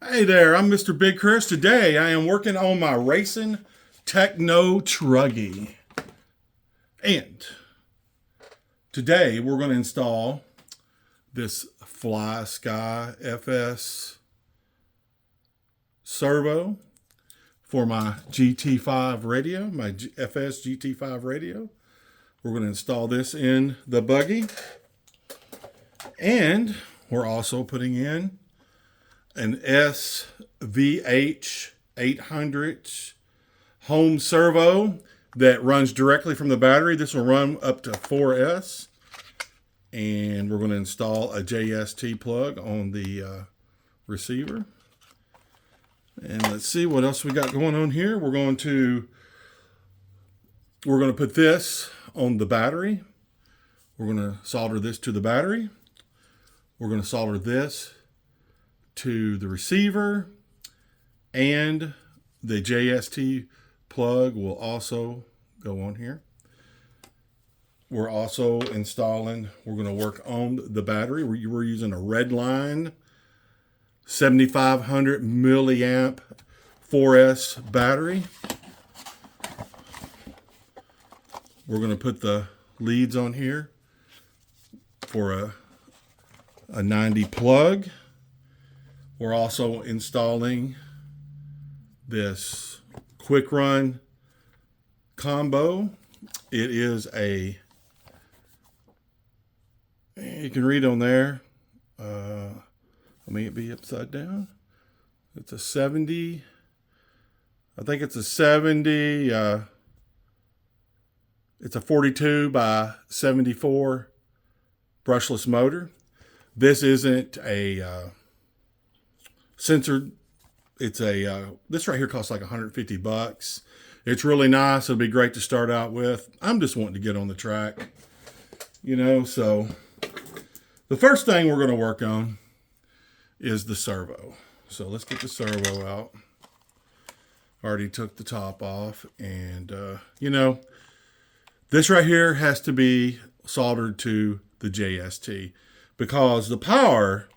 Hey there, I'm Mr. Big Chris. Today I am working on my racing Tekno Truggy. And today we're going to install this Fly Sky FS servo for my GT5 radio, my FS GT5 radio. We're going to install this in the buggy. And we're also putting in an SVH 800 home servo that runs directly from the battery. This will run up to 4S. And we're going to install a JST plug on the receiver. And let's see what else we got going on here. We're going to put this on the battery. We're going to solder this to the battery. We're going to solder this to the receiver, and the JST plug will also go on here. We're also installing, we're going to work on the battery. We're using a Redline 7500 milliamp 4S battery. We're going to put the leads on here for a 90 plug. We're also installing this quick run combo. It is you can read on there, let me be upside down. It's a 70, I think it's a 70, it's a 42 by 74 brushless motor. This isn't a censored. It's this right here costs like $150. It's really nice. It'll be great to start out with. I'm just wanting to get on the track, so the first thing we're going to work on is the servo. So let's get the servo out. Already took the top off, and this right here has to be soldered to the JST because the power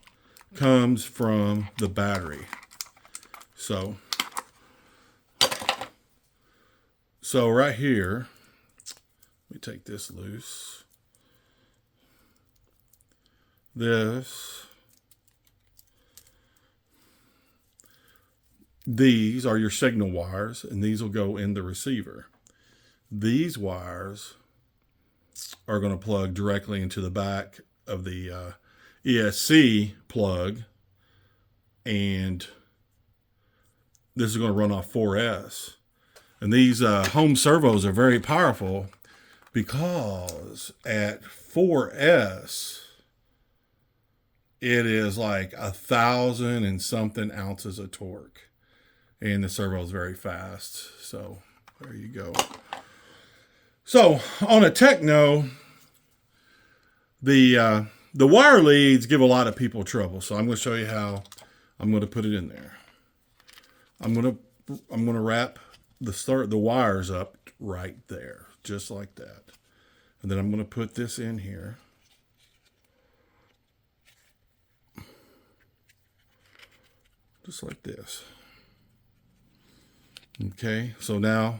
comes from the battery. So right here, let me take this loose. These are your signal wires, and these will go in the receiver. These wires are going to plug directly into the back of the ESC plug, and this is going to run off 4S. And these home servos are very powerful because at 4S, it is like 1,000 and something ounces of torque. And the servo is very fast. So there you go. So on a Tekno, the wire leads give a lot of people trouble. So I'm going to show you how I'm going to put it in there. I'm going to wrap the wires up right there, just like that. And then I'm going to put this in here. Just like this. Okay, so now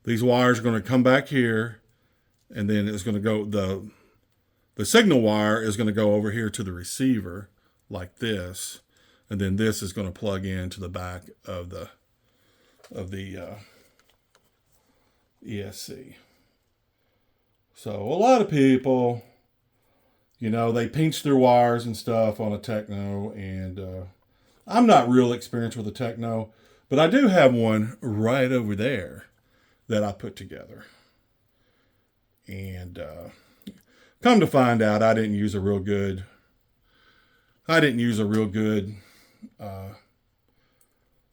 these wires are going to come back here, and then it's going to go, the signal wire is going to go over here to the receiver like this, and then this is going to plug into the back of the ESC. So a lot of people, they pinch their wires and stuff on a Tekno, and I'm not real experienced with a Tekno, but I do have one right over there that I put together. And come to find out, I didn't use a real good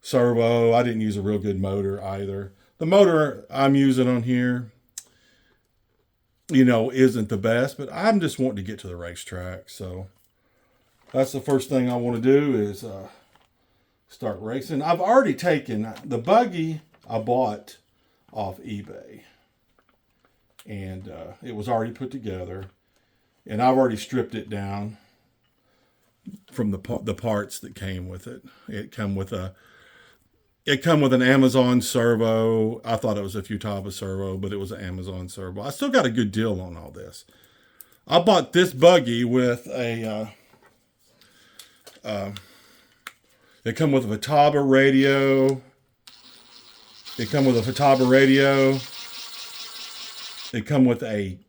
servo. I didn't use a real good motor either. The motor I'm using on here, isn't the best, but I'm just wanting to get to the racetrack. So that's the first thing I want to do is start racing. I've already taken the buggy I bought off eBay, and it was already put together, and I've already stripped it down from the parts that came with it. It come with an Amazon servo. I thought it was a Futaba servo, but it was an Amazon servo. I still got a good deal on all this. I bought this buggy with it come with a Futaba radio. It come with a Futaba radio. It come with a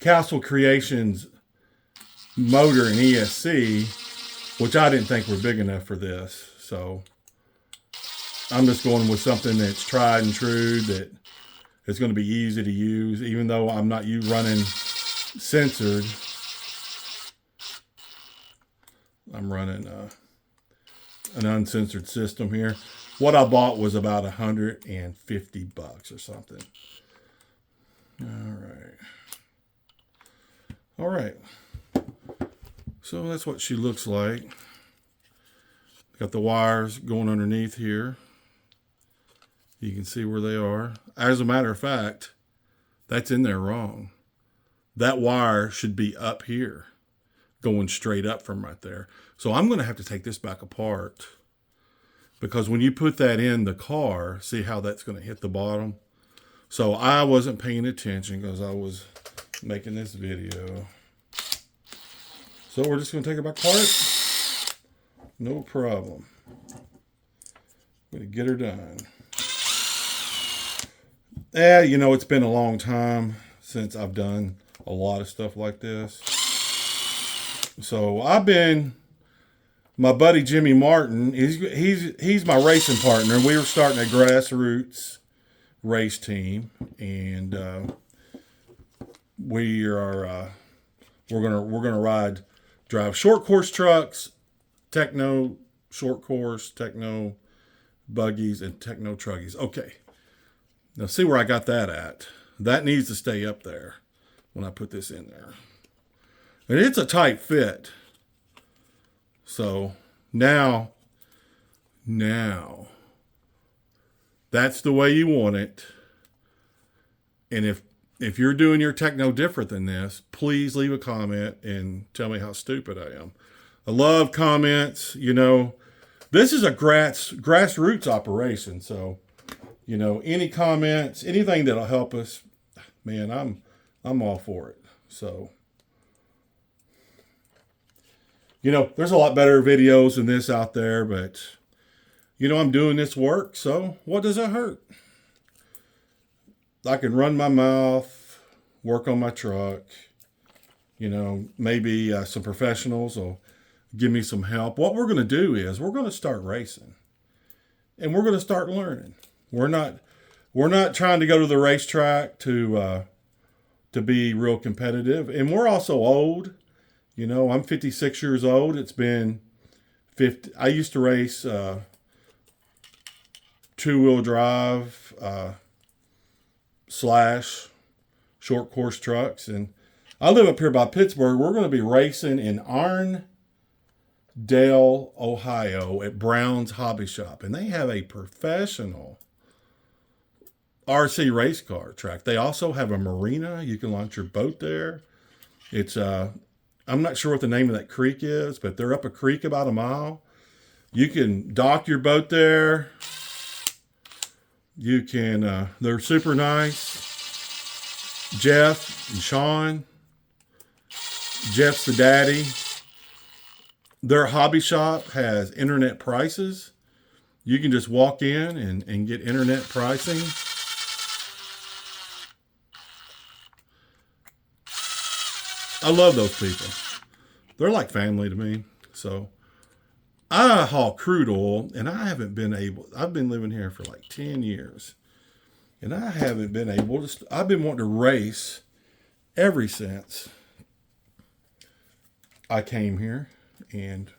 Castle Creations motor and ESC, which I didn't think were big enough for this. So I'm just going with something that's tried and true, that is going to be easy to use, even though I'm not running censored. I'm running an uncensored system here. What I bought was about $150 or something. All right. So that's what she looks like. Got the wires going underneath here. You can see where they are. As a matter of fact, that's in there wrong. That wire should be up here, going straight up from right there. So I'm going to have to take this back apart, because when you put that in the car, see how that's going to hit the bottom? So I wasn't paying attention because I was making this video. So we're just going to take it back apart. No problem. I'm going to get her done. Yeah, you know, it's been a long time since I've done a lot of stuff like this. So my buddy Jimmy Martin, he's my racing partner. We were starting a grassroots race team, and we're gonna drive short course trucks, Tekno short course, Tekno buggies, and Tekno Truggies. Okay, now see where I got that at. That needs to stay up there when I put this in there, and it's a tight fit. So now that's the way you want it. And if you're doing your Tekno different than this, please leave a comment and tell me how stupid I am. I love comments. You know, this is a grassroots operation. So, you know, any comments, anything that'll help us, man, I'm all for it. So, you know, there's a lot better videos than this out there, but, you know, I'm doing this work, so what does it hurt? I can run my mouth, work on my truck, you know, maybe some professionals will give me some help. What we're going to do is we're going to start racing, and we're going to start learning. We're not trying to go to the racetrack to be real competitive, and we're also old. You know, I'm 56 years old. It's been 50. I used to race two-wheel drive / short course trucks. And I live up here by Pittsburgh. We're going to be racing in Arndale, Ohio at Brown's Hobby Shop. And they have a professional RC race car track. They also have a marina. You can launch your boat there. It's I'm not sure what the name of that creek is, but they're up a creek about a mile. You can dock your boat there. You can, they're super nice. Jeff and Sean. Jeff's the daddy. Their hobby shop has internet prices. You can just walk in and get internet pricing. I love those people. They're like family to me. So I haul crude oil, and I've been living here for like 10 years, and I haven't been able to, I've been wanting to race ever since I came here, and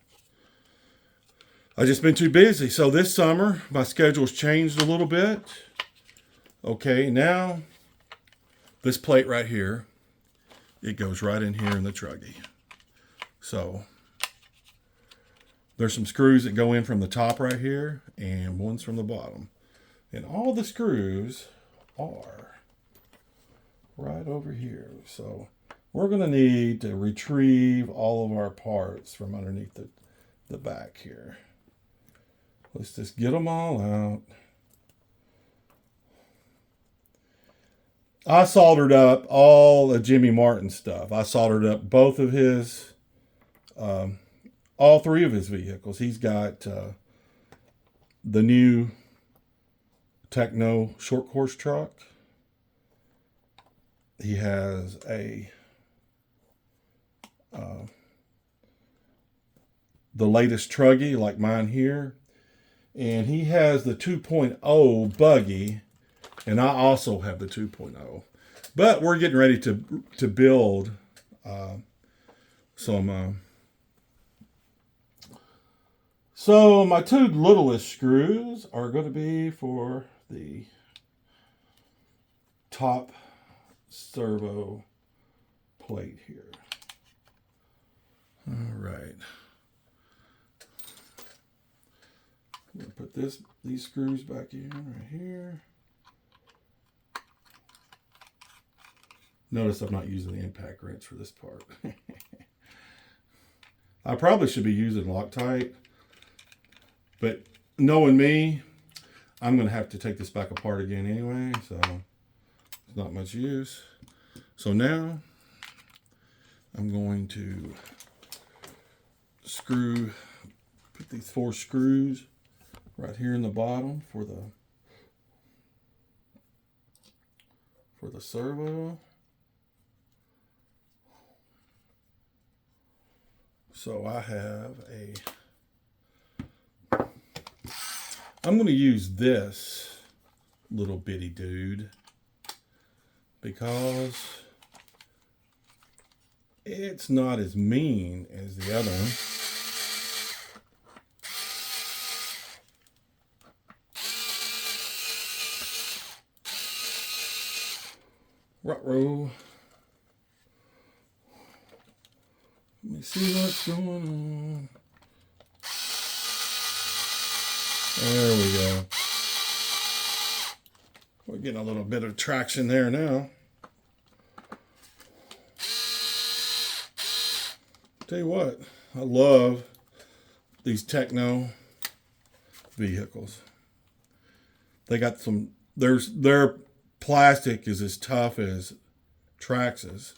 I've just been too busy. So this summer, my schedule's changed a little bit. Okay, now this plate right here, it goes right in here in the Truggy. So there's some screws that go in from the top right here and one's from the bottom. And all the screws are right over here. So we're going to need to retrieve all of our parts from underneath the back here. Let's just get them all out. I soldered up all of Jimmy Martin's stuff. I soldered up both of his, all three of his vehicles. He's got the new Tekno short course truck. He has a the latest Truggy like mine here, and he has the 2.0 buggy, and I also have the 2.0. But we're getting ready to build some. So my two littlest screws are going to be for the top servo plate here. All right. I'm going to put these screws back in right here. Notice I'm not using the impact wrench for this part. I probably should be using Loctite, but knowing me, I'm going to have to take this back apart again anyway, so it's not much use. So now I'm going to put these 4 screws right here in the bottom for the servo. So I'm going to use this little bitty dude because it's not as mean as the other one. Ruh-roh. Let me see what's going on. There we go. We're getting a little bit of traction there now. Tell you what, I love these Tekno vehicles. They got some, their plastic is as tough as Trax's.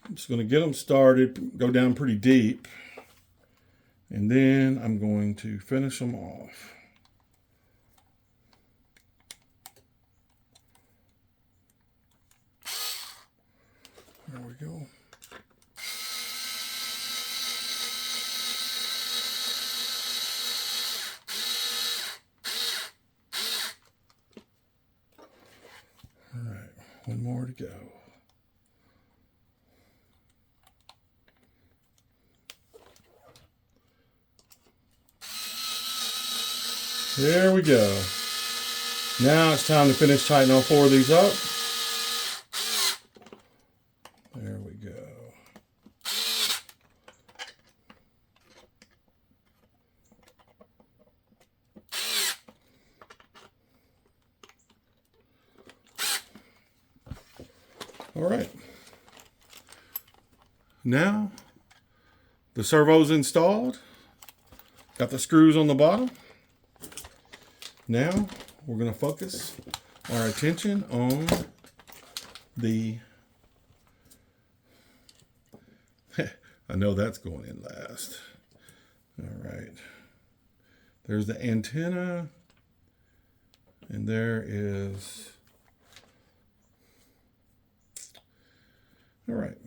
I'm just going to get them started, go down pretty deep, and then I'm going to finish them off. There we go. All right, one more to go. There we go. Now it's time to finish tightening all 4 of these up. There we go. All right. Now the servo's installed. Got the screws on the bottom. Now we're going to focus our attention on the, I know that's going in last. All right. There's the antenna, and there is, all right.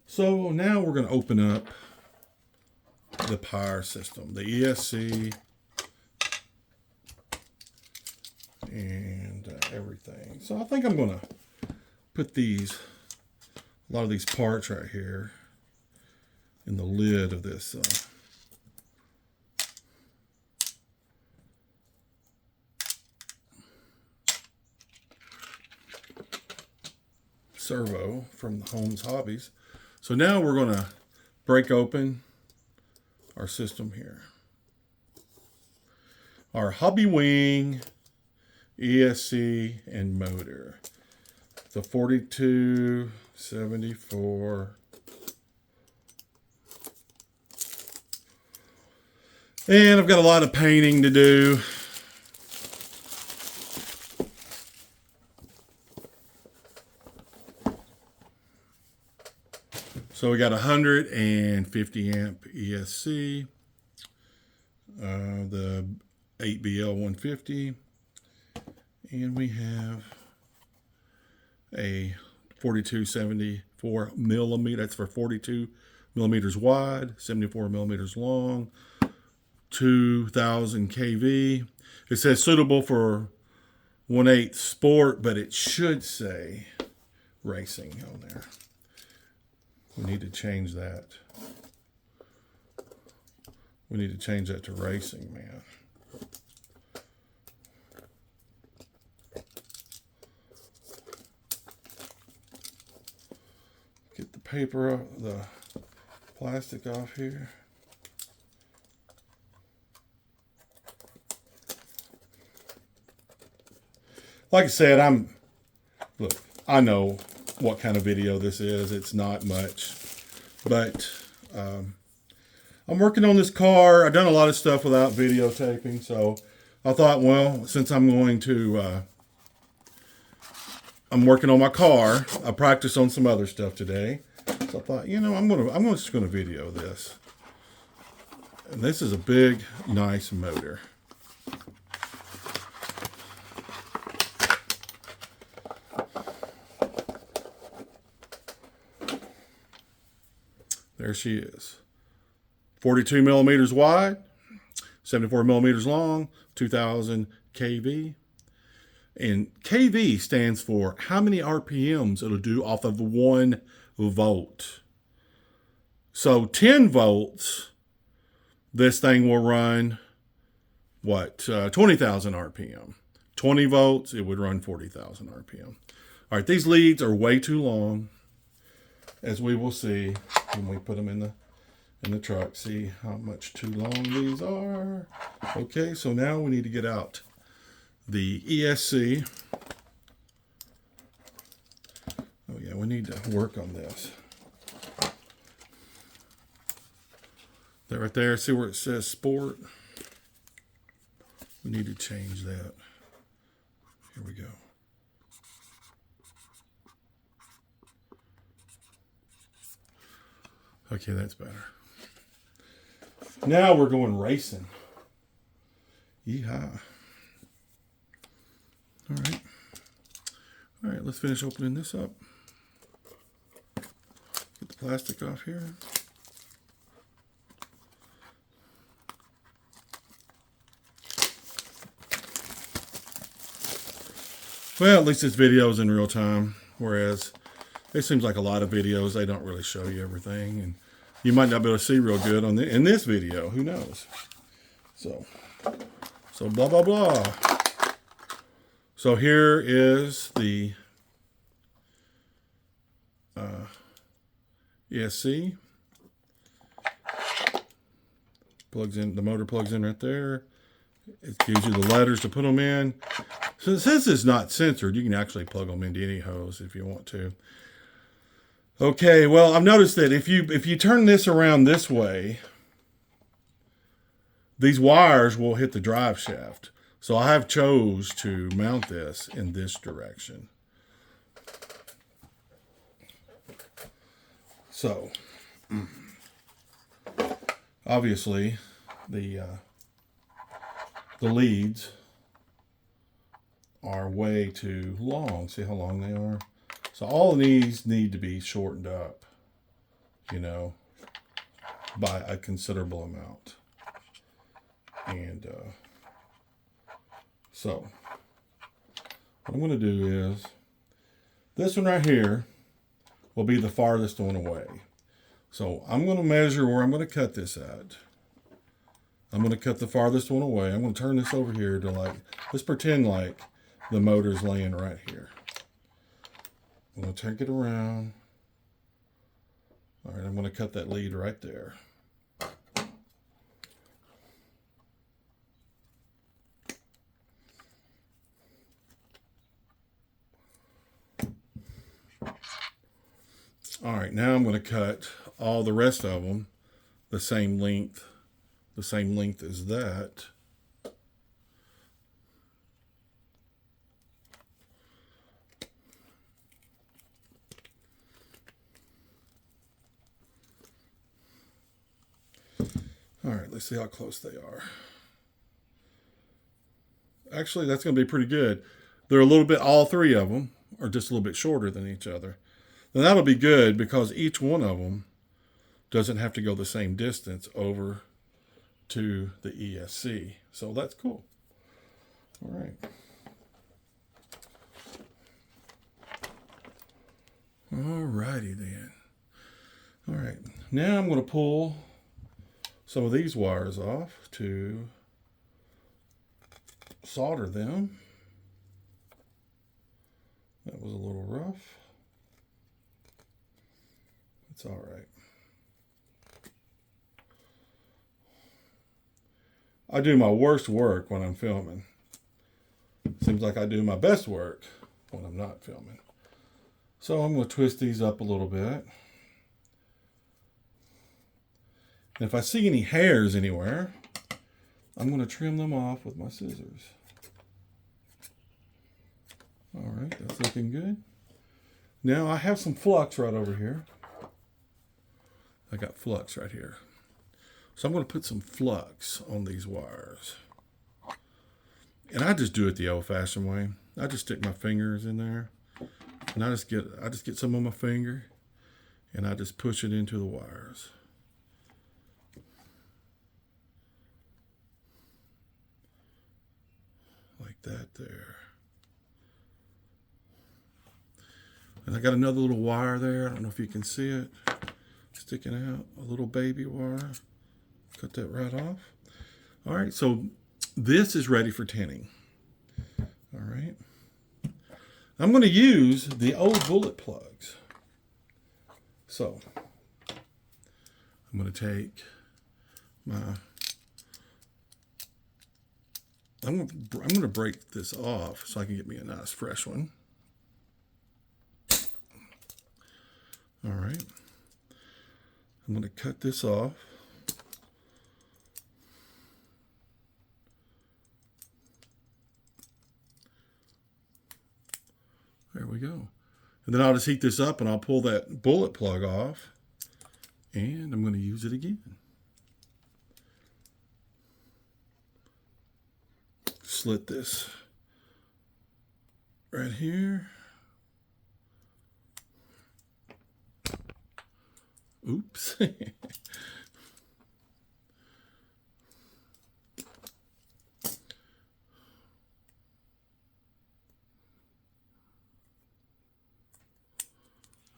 So now we're going to open up the power system, the ESC, and everything. So I think I'm going to put a lot of these parts right here in the lid of this servo from the Holmes Hobbies. So now we're going to break open our system here. Our Hobbywing ESC and motor. The 4274. And I've got a lot of painting to do. So we got 150 amp ESC, the 8BL 150, and we have a 4274 millimeter. That's for 42 millimeters wide, 74 millimeters long, 2000 kV. It says suitable for 1/8 sport, but it should say racing on there. We need to change that. We need to change that to racing, man. Get the paper, the plastic off here. Like I said, look, I know what kind of video this is. It's not much, but I'm working on this car. I've done a lot of stuff without videotaping, so I thought, well, since I'm going to, I'm working on my car. I practiced on some other stuff today, so I thought, you know, I'm just gonna video this. And this is a big, nice motor. There she is. 42 millimeters wide, 74 millimeters long, 2000 kV. And kV stands for how many RPMs it'll do off of 1 volt. So 10 volts, this thing will run, what, 20,000 RPM. 20 volts, it would run 40,000 RPM. All right, these leads are way too long, as we will see when we put them in the truck. See how much too long these are. Okay, so now we need to get out the ESC. Oh yeah, we need to work on this. That right there, see where it says sport? We need to change that. Here we go. Okay, that's better. Now we're going racing. Yeehaw. All right. All right, let's finish opening this up. Get the plastic off here. Well, at least this video is in real time, whereas it seems like a lot of videos, they don't really show you everything, and you might not be able to see real good in this video. Who knows? So blah, blah, blah. So here is the ESC. Plugs in, the motor plugs in right there. It gives you the letters to put them in. So since it's not censored, you can actually plug them into any hose if you want to. Okay, well, I've noticed that if you turn this around this way, these wires will hit the drive shaft. So I have chose to mount this in this direction. So, obviously, the leads are way too long. See how long they are? So all of these need to be shortened up, you know, by a considerable amount. And so what I'm going to do is, this one right here will be the farthest one away. So I'm going to measure where I'm going to cut this at. I'm going to cut the farthest one away. I'm going to turn this over here to, like, let's pretend like the motor's laying right here. I'm going to take it around All right, I'm going to cut that lead right there. All right, now I'm going to cut all the rest of them the same length as that. All right, let's see how close they are. Actually, that's going to be pretty good. They're a little bit, all three of them are just a little bit shorter than each other. Then that'll be good because each one of them doesn't have to go the same distance over to the ESC. So that's cool. All right. All righty then. All right. Now I'm going to pull some of these wires off to solder them. That was a little rough. It's all right. I do my worst work when I'm filming. Seems like I do my best work when I'm not filming. So I'm going to twist these up a little bit. And if I see any hairs anywhere, I'm going to trim them off with my scissors. All right, that's looking good. Now I have some flux right over here. I got flux right here. So I'm going to put some flux on these wires. And I just do it the old-fashioned way. I just stick my fingers in there. And I just get some on my finger. And I just push it into the wires. Like that there. And I got another little wire there. I don't know if you can see it. Sticking out, a little baby wire. Cut that right off. All right, so this is ready for tinning. All right. I'm going to use the old bullet plugs. So I'm going to take my, I'm going to break this off so I can get me a nice fresh one. All right. I'm going to cut this off. There we go. And then I'll just heat this up and I'll pull that bullet plug off and I'm going to use it again. Slit this right here. Oops.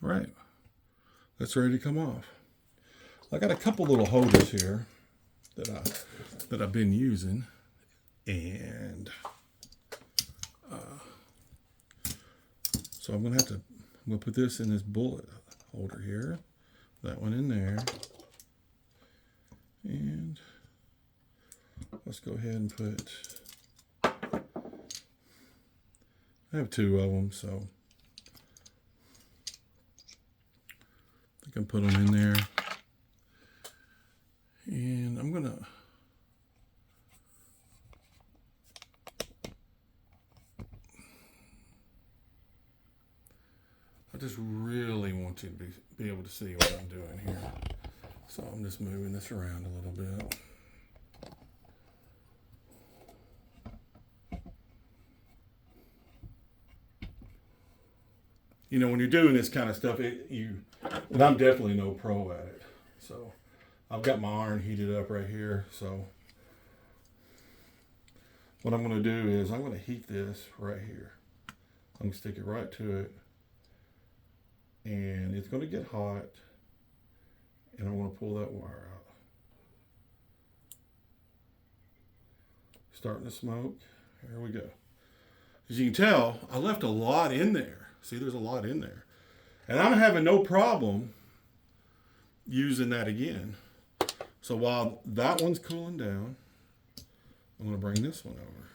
All right, that's ready to come off. I got a couple little holders here that I've been using, and so I'm gonna put this in this bullet holder here, that one in there, and let's go ahead and put. I have two of them, so I can put them in there. And I'm gonna I just really want you to be able to see what I'm doing here. So I'm just moving this around a little bit. You know, when you're doing this kind of stuff, and I'm definitely no pro at it. So I've got my iron heated up right here. So what I'm going to do is I'm going to heat this right here. I'm going to stick it right to it. And it's going to get hot. And I'm going to pull that wire out. Starting to smoke. Here we go. As you can tell, I left a lot in there. See, there's a lot in there. And I'm having no problem using that again. So while that one's cooling down, I'm going to bring this one over.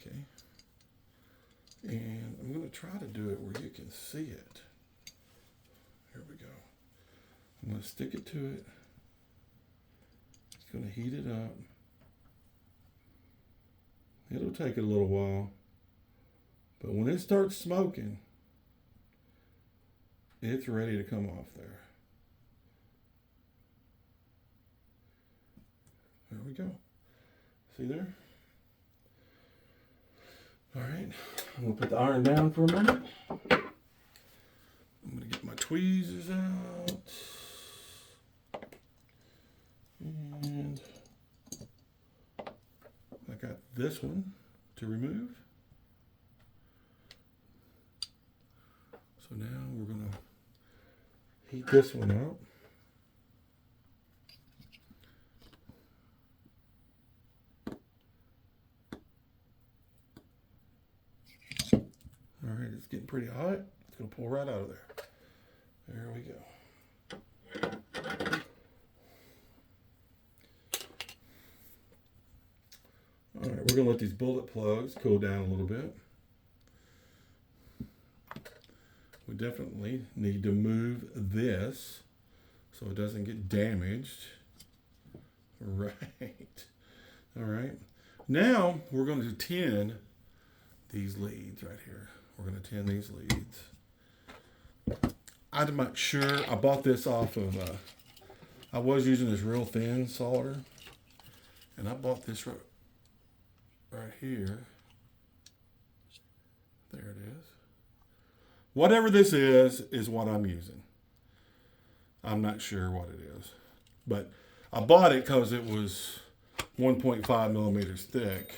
Okay. And I'm going to try to do it where you can see it. Here we go. I'm going to stick it to it. It's going to heat it up. It'll take it a little while. But when it starts smoking, it's ready to come off there. There we go. See there? All right. I'm going to put the iron down for a minute. I'm going to get my tweezers out. And I got this one to remove. So now we're going to heat this one up. All right, it's getting pretty hot. It's going to pull right out of there. There we go. All right, we're going to let these bullet plugs cool down a little bit. We definitely need to move this so it doesn't get damaged. Right. All right. Now we're going to tin these leads right here. We're going to tin these leads. I'm not sure. I bought this off of, I was using this real thin solder. And I bought this right here. There it is. Whatever this is what I'm using. I'm not sure what it is. But I bought it because it was 1.5 millimeters thick.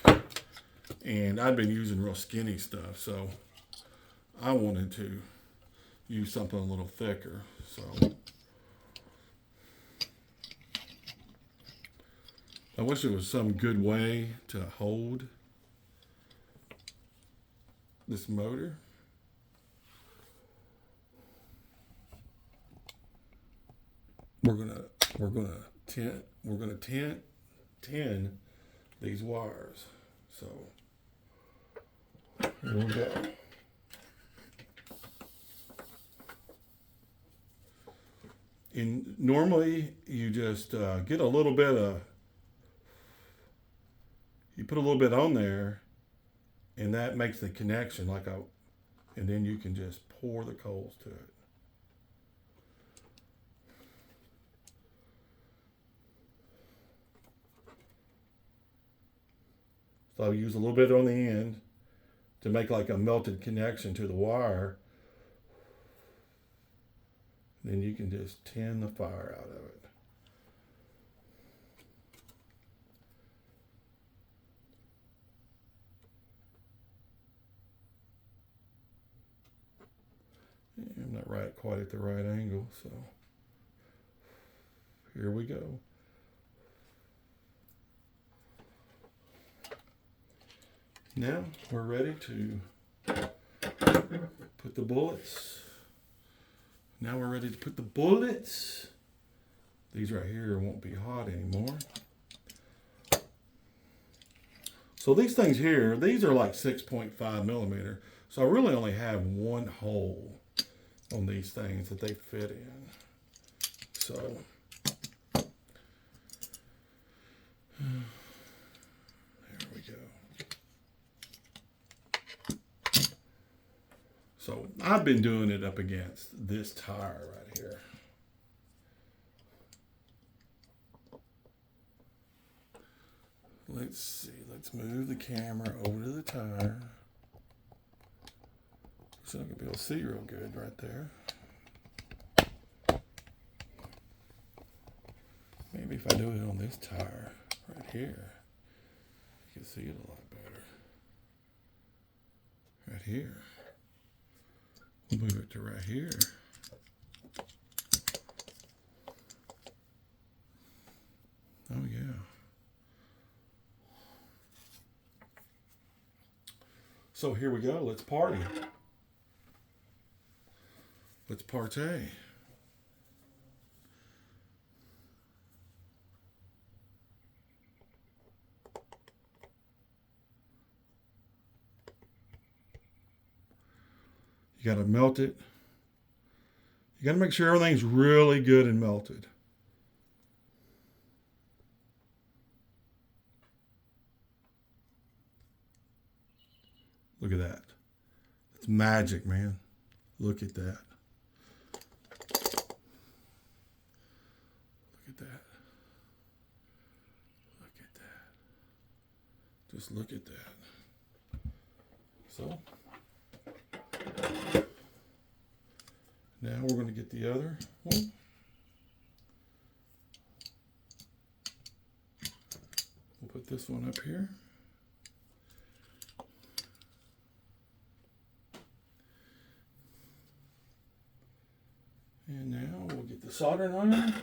And I've been using real skinny stuff. So I wanted to use something a little thicker. So I wish there was some good way to hold this motor. We're gonna tin these wires. So here we go. And normally you just get a little bit of, you put a little bit on there, and that makes the connection and then you can just pour the coals to it. So I'll use a little bit on the end to make like a melted connection to the wire. Then you can just tin the fire out of it. I'm not quite at the right angle, so here we go. Now we're ready to put the bullets. Now we're ready to put the bullets. These right here won't be hot anymore. So these things here, these are like 6.5 millimeter. So I really only have one hole on these things that they fit in. So there we go. So I've been doing it up against this tire right here. Let's see, let's move the camera over to the tire. So I'm gonna be able to see real good right there. Maybe if I do it on this tire right here, you can see it a lot better. Right here. We'll move it to right here. Oh yeah. So here we go, let's party. Let's partay. got to melt it. You got to make sure everything's really good and melted. Look at that. It's magic, man. Look at that. Look at that. Look at that. Just look at that. So, now we're going to get the other one. We'll put this one up here. And now we'll get the soldering iron.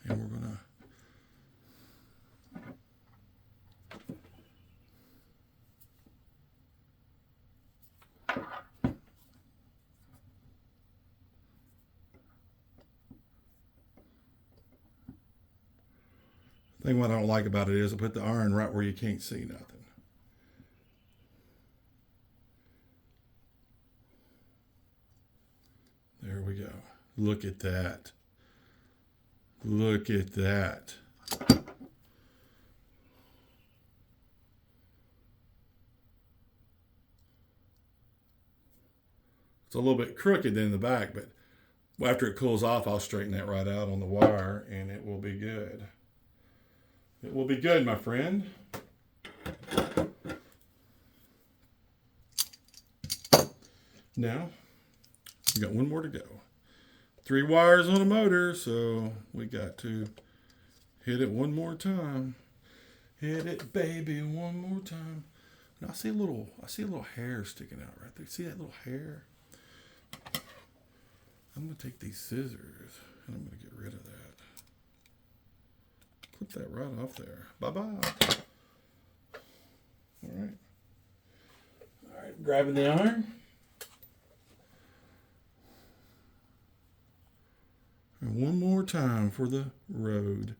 And we're going to thing what I don't like about it is I put the iron right where you can't see nothing. There we go. Look at that. Look at that. It's a little bit crooked in the back, but after it cools off, I'll straighten that right out on the wire and it will be good. It will be good, my friend. Now, we got one more to go. 3 wires on a motor, so we got to hit it one more time. Hit it, baby, one more time. And I see a little hair sticking out right there. See that little hair? I'm gonna take these scissors and I'm gonna get rid of that. Clip that right off there. Bye-bye. All right. All right, grabbing the iron. And one more time for the road.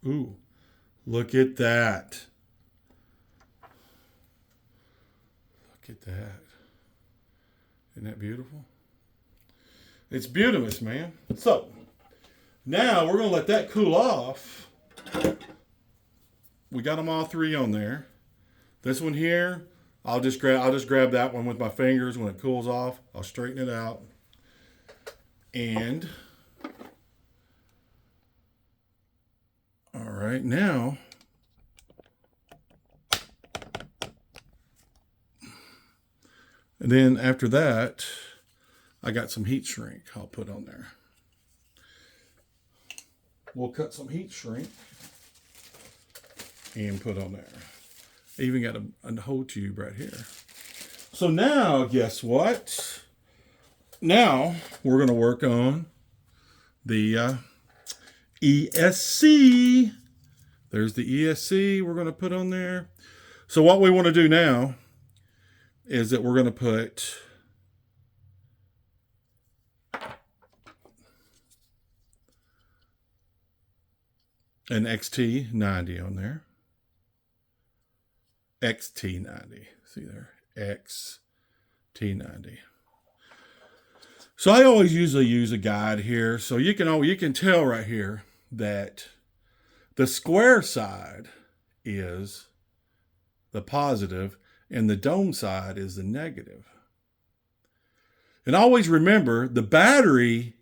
Ooh, look at that. Look at that. Isn't that beautiful? It's beautiful, man. So, now we're going to let that cool off. We got them all 3 on there. This one here, I'll just grab that one with my fingers. When it cools off, I'll straighten it out. And all right, now and then after that, I got some heat shrink I'll put on there. We'll cut some heat shrink and put on there. I even got a hole tube right here. So now, guess what? Now we're going to work on the ESC. There's the ESC we're going to put on there. So what we want to do now is that we're going to put an XT90 on there. XT90. See there? XT90. So I always usually use a guide here. So you can tell right here that the square side is the positive and the dome side is the negative. And always remember, the battery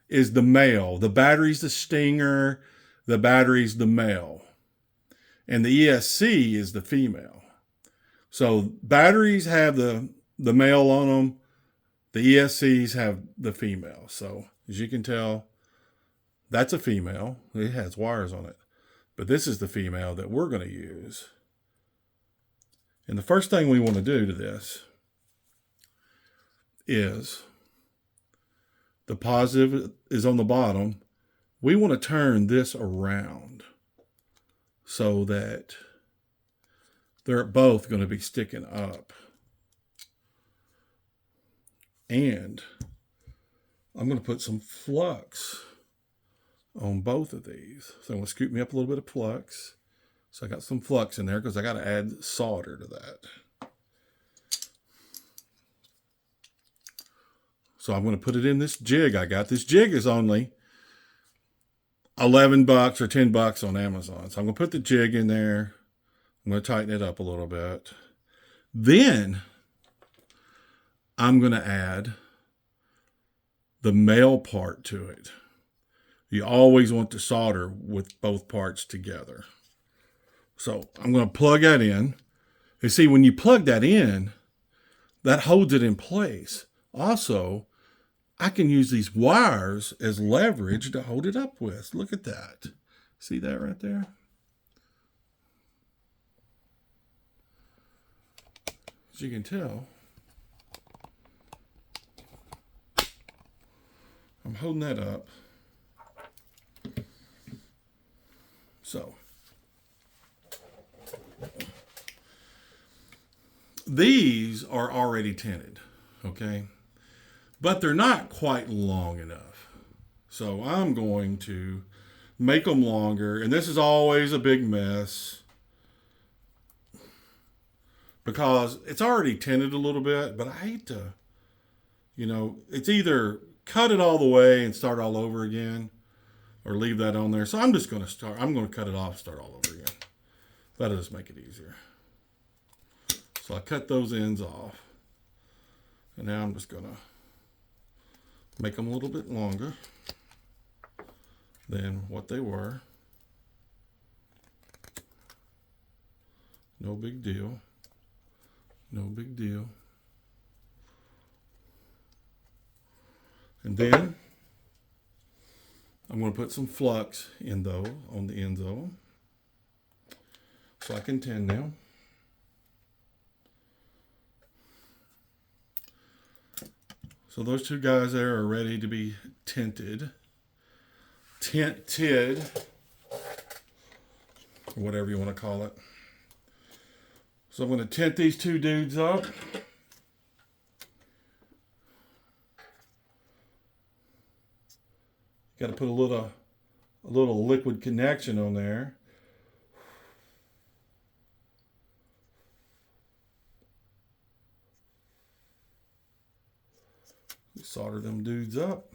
is the male. The battery's the stinger. The battery's the male. And the ESC is the female. So batteries have the male on them. The ESCs have the female. So as you can tell, that's a female. It has wires on it. But this is the female that we're going to use. And the first thing we want to do to this is the positive is on the bottom. We want to turn this around so that they're both going to be sticking up. And I'm going to put some flux on both of these. So I'm going to scoop me up a little bit of flux. So I got some flux in there because I got to add solder to that. So I'm going to put it in this jig I got. This jig is only $11 or $10 on Amazon. So I'm going to put the jig in there. I'm going to tighten it up a little bit. Then I'm going to add the male part to it. You always want to solder with both parts together. So I'm going to plug that in. You see, when you plug that in, that holds it in place. Also, I can use these wires as leverage to hold it up with. Look at that. See that right there? As you can tell, I'm holding that up. So, these are already tinted, okay? But they're not quite long enough. So I'm going to make them longer. And this is always a big mess because it's already tinted a little bit, but I hate to, it's either cut it all the way and start all over again or leave that on there. So I'm just going to I'm going to cut it off and start all over again. That'll just make it easier. So I cut those ends off. And now I'm just going to make them a little bit longer than what they were. No big deal. No big deal. And then I'm going to put some flux in though on the ends of them so I can tin them. So those two guys there are ready to be tinted, or whatever you want to call it. So I'm going to tint these two dudes up. Got to put a little liquid connection on there. Solder them dudes up.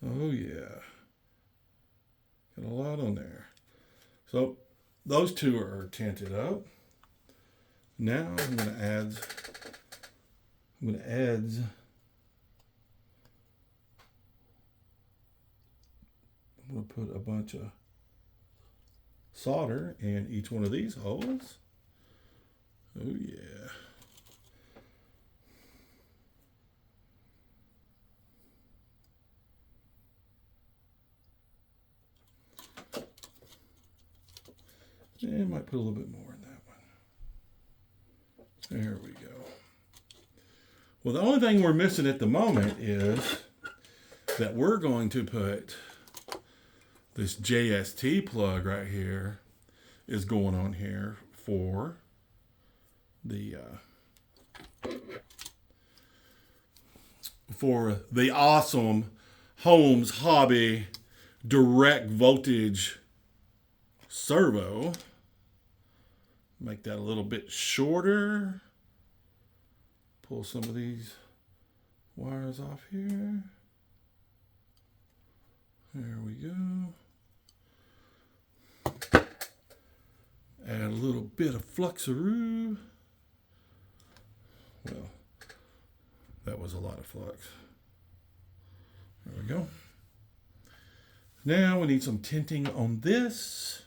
Oh yeah. Got a lot on there. So those two are tinted up. Now I'm going to add put a bunch of solder in each one of these holes. Oh yeah. Yeah, I might put a little bit more in that one. There we go. Well, the only thing we're missing at the moment is that we're going to put this JST plug right here is going on here for the awesome Holmes Hobby direct voltage servo. Make that a little bit shorter. Pull some of these wires off here. There we go. Add a little bit of fluxaroo. Well, that was a lot of flux. There we go. Now we need some tinting on this.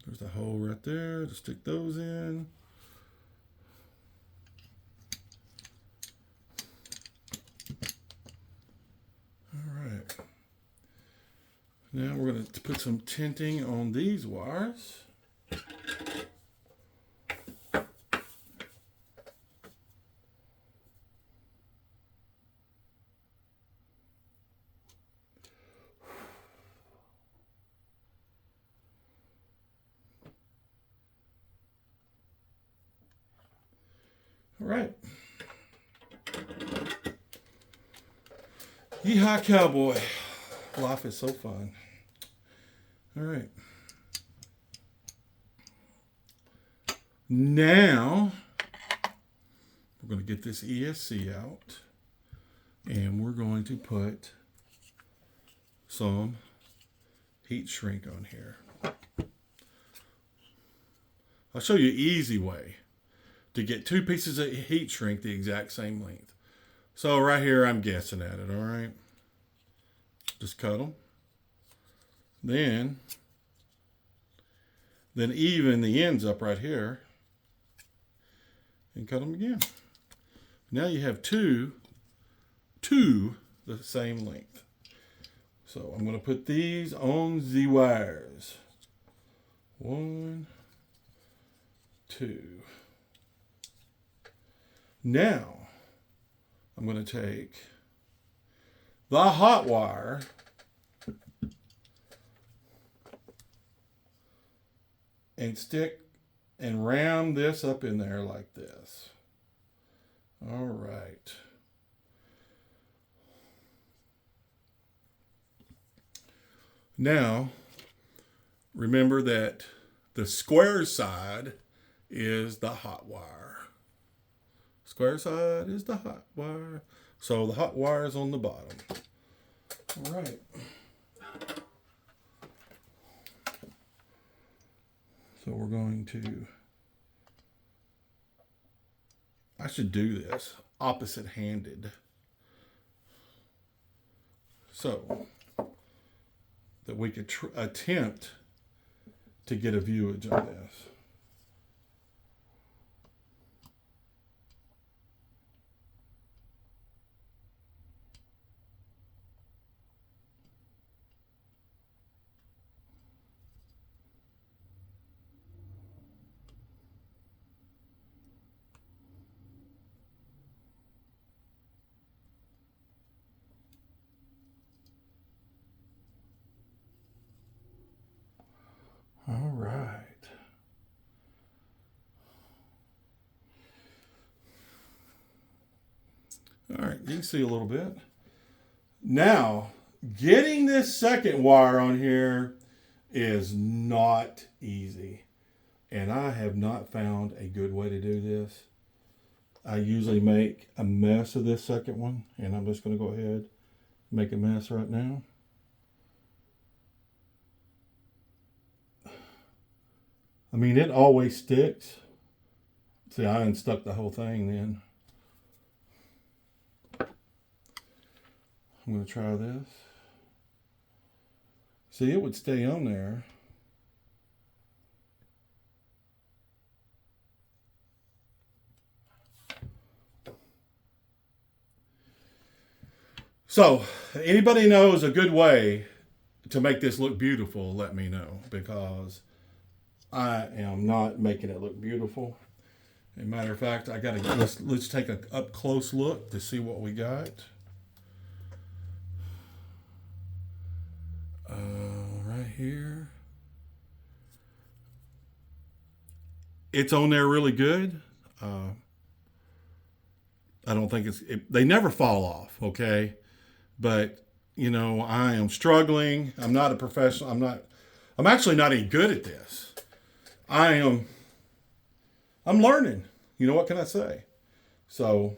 There's a hole right there to stick those in. Now we're going to put some tinting on these wires. All right. Yeehaw, cowboy. Life is so fun. All right. Now, we're going to get this ESC out. And we're going to put some heat shrink on here. I'll show you an easy way to get 2 pieces of heat shrink the exact same length. So right here, I'm guessing at it, all right? Just cut them. Then even the ends up right here and cut them again. Now you have two the same length. So I'm going to put these on the wires. 1, 2. Now I'm going to take the hot wire and stick and ram this up in there like this. All right. Now, remember that the square side is the hot wire. Square side is the hot wire. So the hot wire is on the bottom. All right. So we're going to, I should do this opposite-handed. So that we could attempt to get a viewage on this. All right. All right, you can see a little bit. Now, getting this second wire on here is not easy. And I have not found a good way to do this. I usually make a mess of this second one, and I'm just going to go ahead and make a mess right now. I mean, it always sticks. See, I unstuck the whole thing then. I'm going to try this. See, it would stay on there. So, anybody knows a good way to make this look beautiful, let me know, because I am not making it look beautiful. As a matter of fact, I gotta let's take a up close look to see what we got. Right here, it's on there really good. I don't think they never fall off, okay? But you know, I am struggling. I'm not a professional. I'm actually not any good at this. I'm learning. You know, what can I say? So,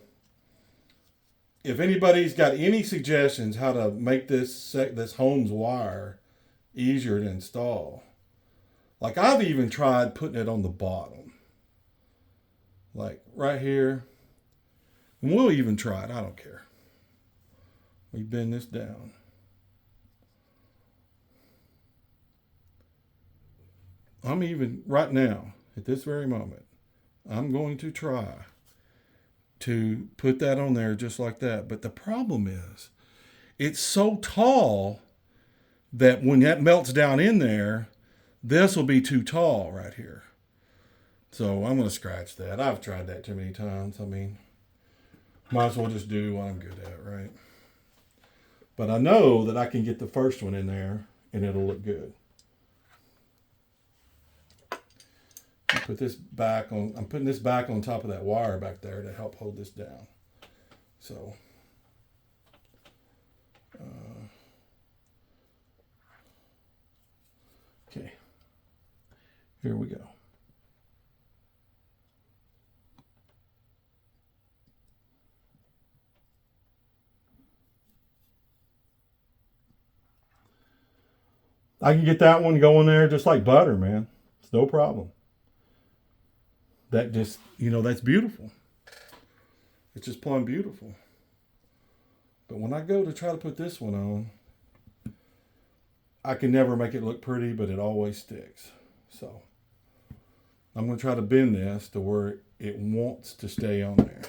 if anybody's got any suggestions how to make this Holmes wire easier to install, like I've even tried putting it on the bottom, like right here. And we'll even try it. I don't care. We bend this down. I'm even, right now, at this very moment, I'm going to try to put that on there just like that. But the problem is, it's so tall that when that melts down in there, this will be too tall right here. So I'm going to scratch that. I've tried that too many times. I mean, might as well just do what I'm good at, right? But I know that I can get the first one in there and it'll look good. put this back on, I'm putting this back on top of that wire back there to help hold this down. So, okay, here we go. I can get that one going there just like butter, man. It's no problem. That just, you know, that's beautiful. It's just plumb beautiful. But when I go to try to put this one on, I can never make it look pretty, but it always sticks. So I'm going to try to bend this to where it wants to stay on there.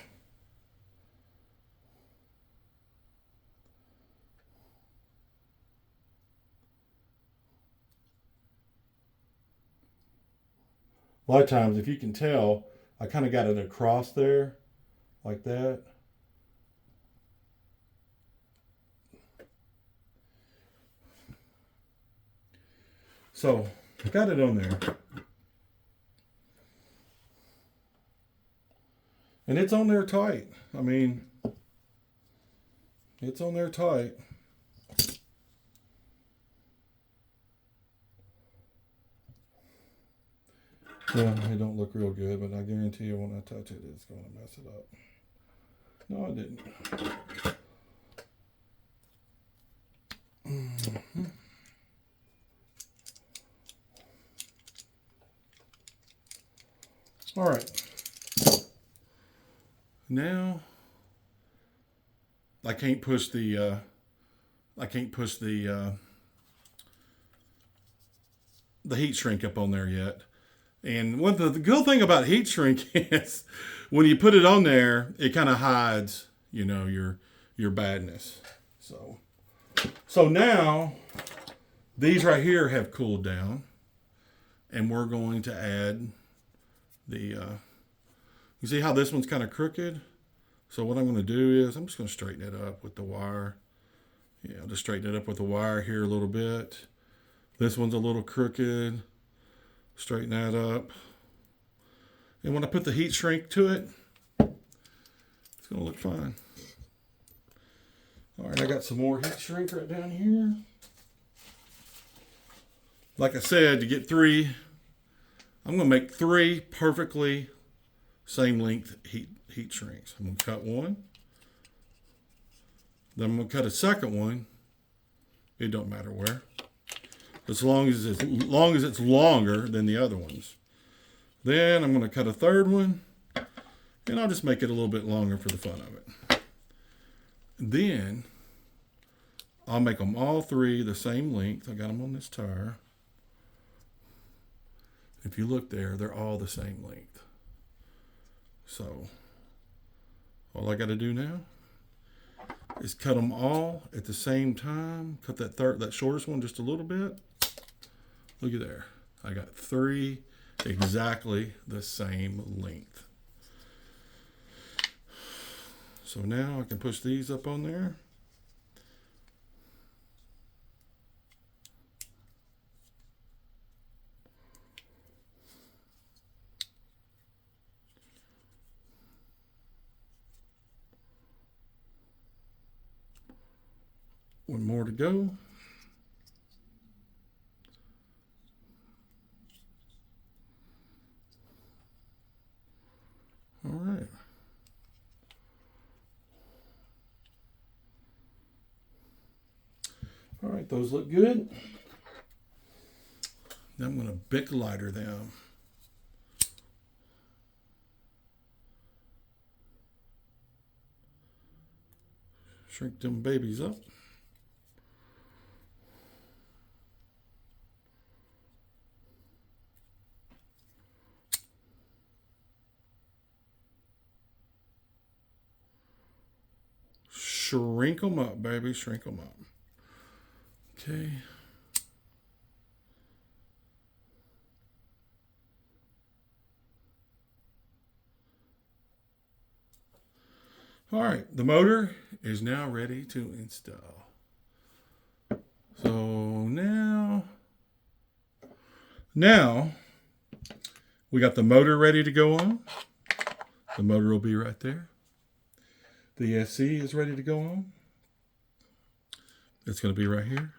A lot of times, if you can tell, I kind of got it across there, like that. So, I got it on there. And it's on there tight. I mean, it's on there tight. Yeah, it don't look real good, but I guarantee you when I touch it, it's going to mess it up. No, it didn't. Mm-hmm. All right. Now, I can't push the heat shrink up on there yet. And one the good thing about heat shrink is when you put it on there, it kind of hides, you know, your badness. So now these right here have cooled down, and we're going to add the. You see how this one's kind of crooked? So what I'm going to do is I'm just going to straighten it up with the wire. Yeah, I'll just straighten it up with the wire here a little bit. This one's a little crooked. Straighten that up. And when I put the heat shrink to it, it's going to look fine. All right, I got some more heat shrink right down here. Like I said, to get 3, I'm going to make 3 perfectly same length heat shrinks. I'm going to cut one. Then I'm going to cut a second one. It don't matter where. As long as it's longer than the other ones. Then I'm going to cut a third one, and I'll just make it a little bit longer for the fun of it. Then I'll make them all 3 the same length. I got them on this tire. If you look there, they're all the same length. So all I got to do now is cut them all at the same time. Cut that shortest one just a little bit. Look at there. I got 3 exactly the same length. So now I can push these up on there. One more to go. All right. All right, those look good. Now I'm going to Bic lighter them. Shrink them babies up. Shrink them up, baby. Shrink them up. Okay. All right. The motor is now ready to install. So now We got the motor ready to go on. The motor will be right there. The ESC is ready to go on. It's going to be right here.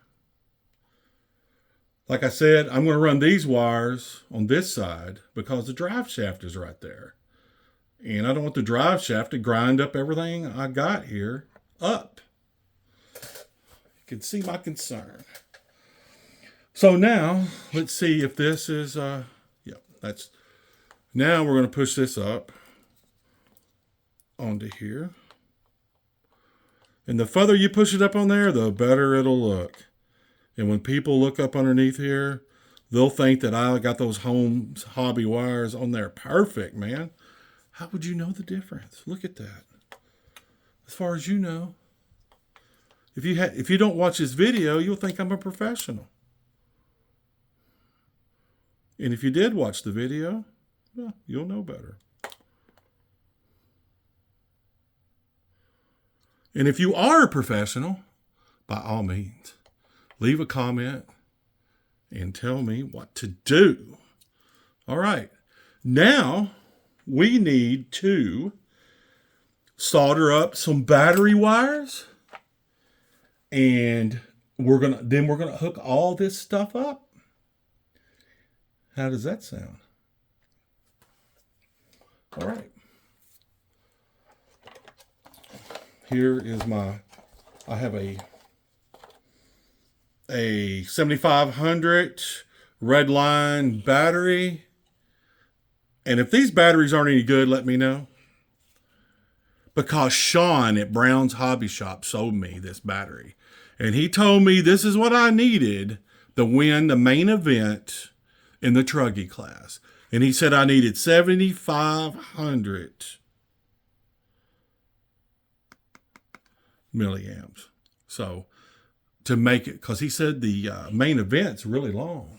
Like I said, I'm going to run these wires on this side because the drive shaft is right there. And I don't want the drive shaft to grind up everything I got here up. You can see my concern. So now, let's see if this is, now we're going to push this up onto here. And the further you push it up on there, the better it'll look. And when people look up underneath here, they'll think that I got those Holmes hobby wires on there. Perfect, man. How would you know the difference? Look at that. As far as you know, if you don't watch this video, you'll think I'm a professional. And if you did watch the video, well, you'll know better. And if you are a professional, by all means, leave a comment and tell me what to do. All right. Now we need to solder up some battery wires, and we're gonna hook all this stuff up. How does that sound? All right. Here is I have a 7500 red line battery. And if these batteries aren't any good, let me know. Because Sean at Brown's Hobby Shop sold me this battery. And he told me this is what I needed to win the main event in the Truggy class. And he said I needed 7,500 milliamps. So to make it, because he said the main event's really long.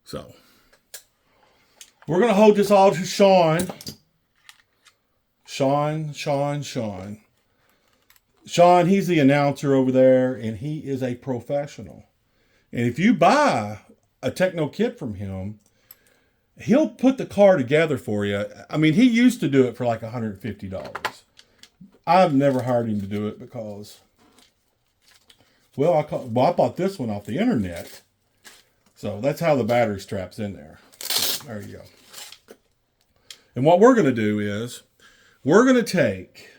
So we're going to hold this all to Sean. Sean, he's the announcer over there, and he is a professional. And if you buy a Tekno kit from him, he'll put the car together for you. I mean, he used to do it for like $150. I've never hired him to do it because, well, I bought this one off the internet. So that's how the battery strap's in there. There you go. And what we're going to do is we're going to take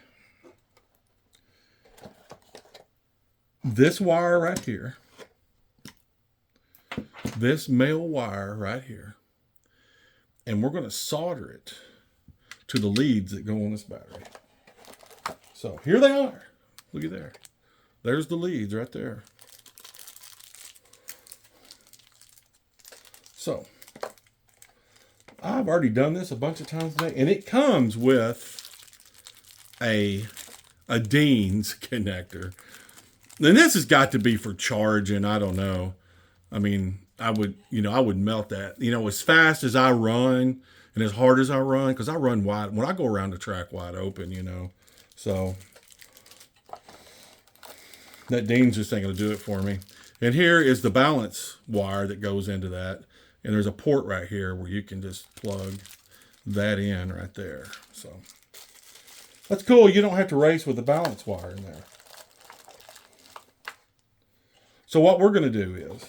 this wire right here, this male wire right here, and we're going to solder it to the leads that go on this battery. So here they are. Look at there. There's the leads right there. So I've already done this a bunch of times today, and it comes with a Dean's connector. And this has got to be for charging. I don't know. I mean, I would melt that, as fast as I run and as hard as I run, because I run wide when I go around the track wide open, So that Dean's just ain't going to do it for me. And here is the balance wire that goes into that. And there's a port right here where you can just plug that in right there. So that's cool. You don't have to race with the balance wire in there. So what we're going to do is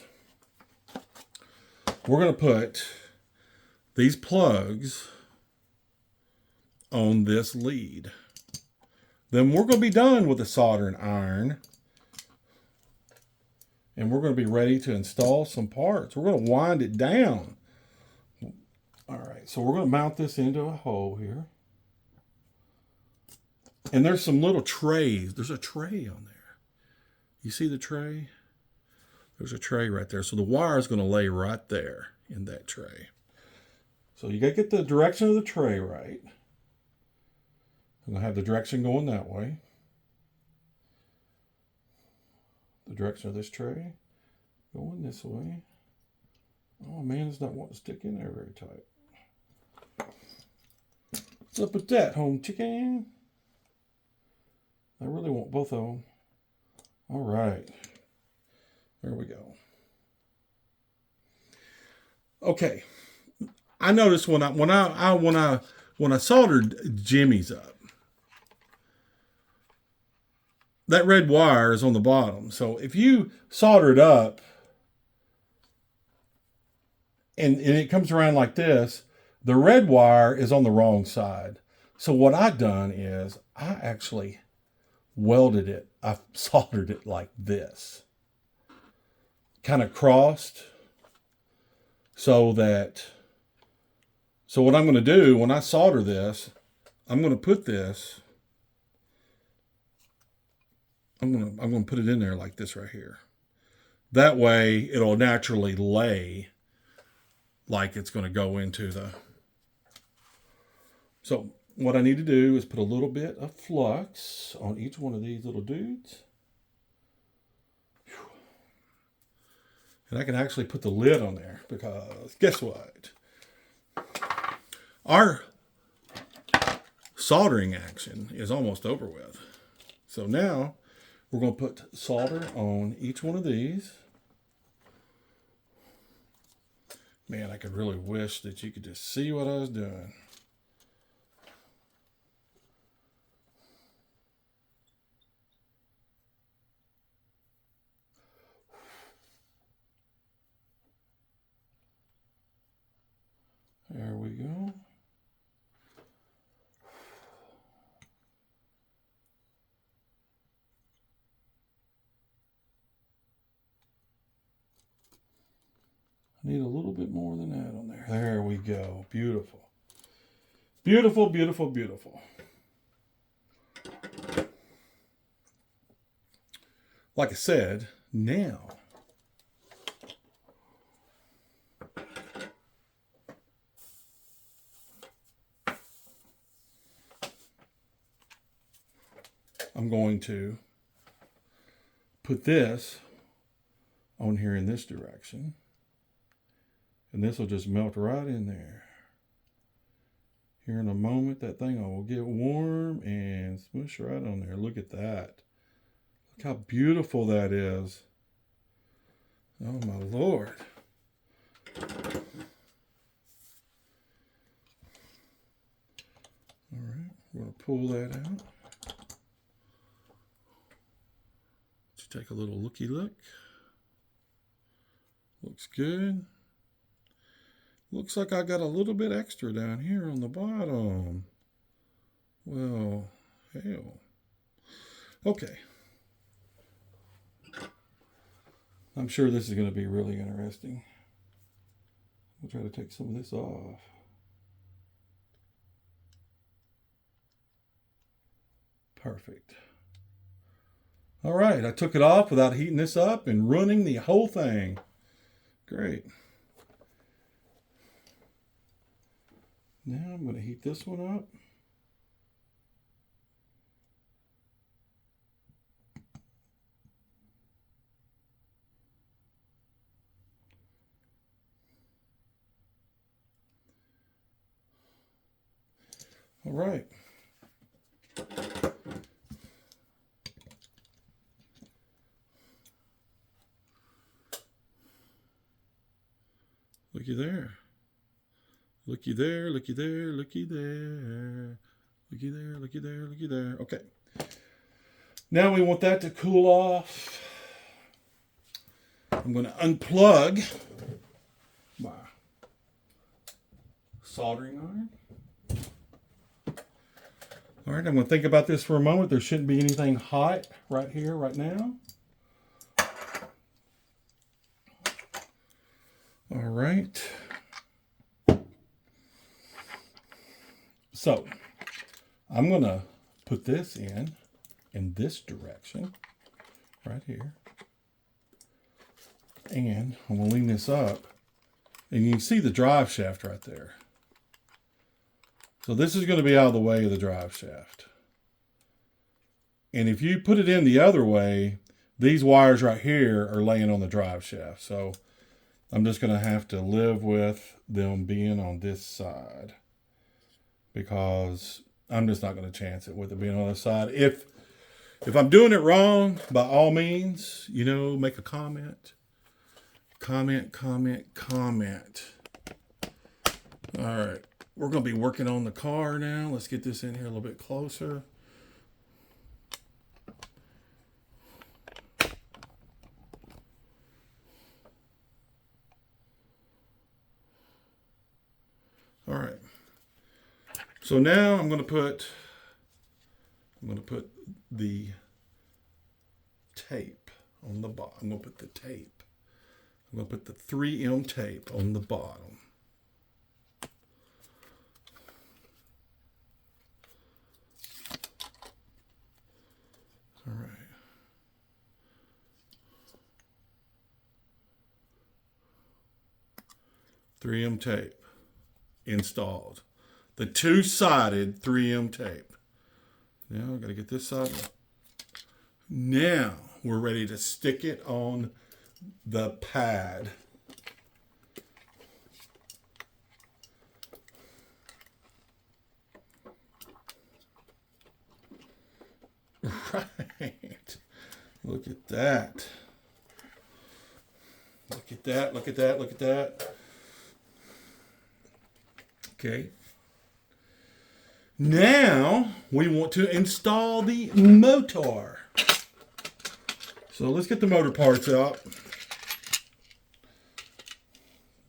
we're going to put these plugs on this lead. Then we're going to be done with the soldering iron. And we're going to be ready to install some parts. We're going to wind it down. All right, so we're going to mount this into a hole here. And there's some little trays. There's a tray on there. You see the tray? There's a tray right there. So the wire is going to lay right there in that tray. So you got to get the direction of the tray right. I'm going to have the direction going that way. The direction of this tray going this way. Oh man, it's not wanting to stick in there very tight. What's up with that, home chicken? I really want both of them. All right. There we go. Okay. I noticed when I soldered Jimmy's up, that red wire is on the bottom. So if you solder it up and it comes around like this, the red wire is on the wrong side. So what I've done is I actually welded it. I soldered it like this, kind of crossed, so what I'm going to do when I solder this, I'm going to put this, I'm going to put it in there like this right here. That way it'll naturally lay like it's going to go into the... So what I need to do is put a little bit of flux on each one of these little dudes. And I can actually put the lid on there because guess what? Our soldering action is almost over with. So now we're going to put solder on each one of these. Man, I could really wish that you could just see what I was doing. There we go. I need a little bit more than that on there. There we go. Beautiful. Beautiful, beautiful, beautiful. Like I said, now I'm going to put this on here in this direction. And this will just melt right in there. Here in a moment, that thing will get warm and smush right on there. Look at that. Look how beautiful that is. Oh my Lord. All right, we're going to pull that out. Let's take a little looky look. Looks good. Looks like I got a little bit extra down here on the bottom. Well, hell. Okay. I'm sure this is going to be really interesting. We'll try to take some of this off. Perfect. All right, I took it off without heating this up and running the whole thing. Great. Now I'm going to heat this one up. All right. Looky there. Looky there, looky there, looky there. Looky there, looky there, looky there. Okay. Now we want that to cool off. I'm going to unplug my soldering iron. All right, I'm going to think about this for a moment. There shouldn't be anything hot right here, right now. All right. So, I'm going to put this in this direction, right here. And I'm going to lean this up. And you can see the drive shaft right there. So this is going to be out of the way of the drive shaft. And if you put it in the other way, these wires right here are laying on the drive shaft. So I'm just going to have to live with them being on this side, because I'm just not going to chance it with it being on the side. If I'm doing it wrong, by all means, you know, make a comment. Comment. All right, we're going to be working on the car now. Let's get this in here a little bit closer. All right. So now I'm going to put the tape on the bottom. I'm going to put the tape. I'm going to put the 3M tape on the bottom. All right. .3M tape installed. The two-sided 3M tape. Now I've got to get this side. Now we're ready to stick it on the pad. Right. Look at that. Look at that, look at that, look at that. Okay. Now we want to install the motor. So let's get the motor parts out.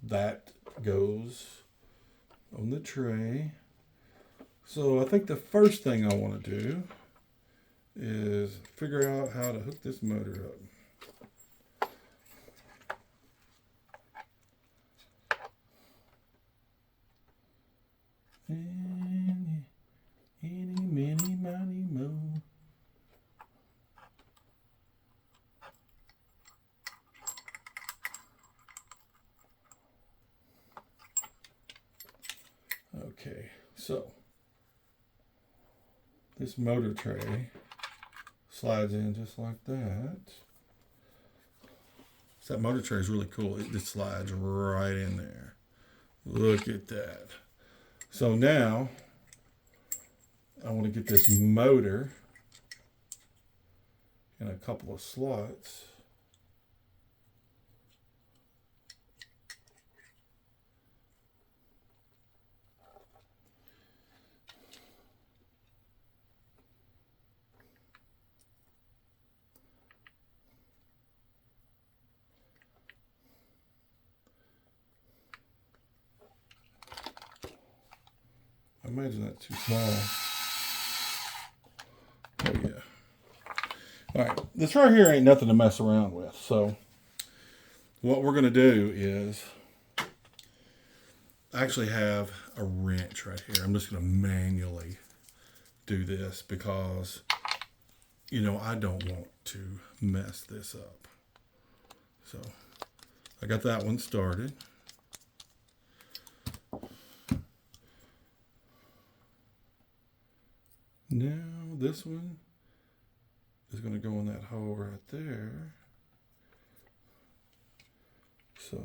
That goes on the tray. So I think the first thing I want to do is figure out how to hook this motor up. Eeny, meeny, miny, moe. Okay, so this motor tray slides in just like that. So that motor tray is really cool. It just slides right in there. Look at that. So now I want to get this motor in a couple of slots. I imagine that's too small. Oh yeah. All right, this right here ain't nothing to mess around with. So what we're gonna do is I actually have a wrench right here. I'm just gonna manually do this because, you know, I don't want to mess this up. So I got that one started. Now this one is going to go in that hole right there. So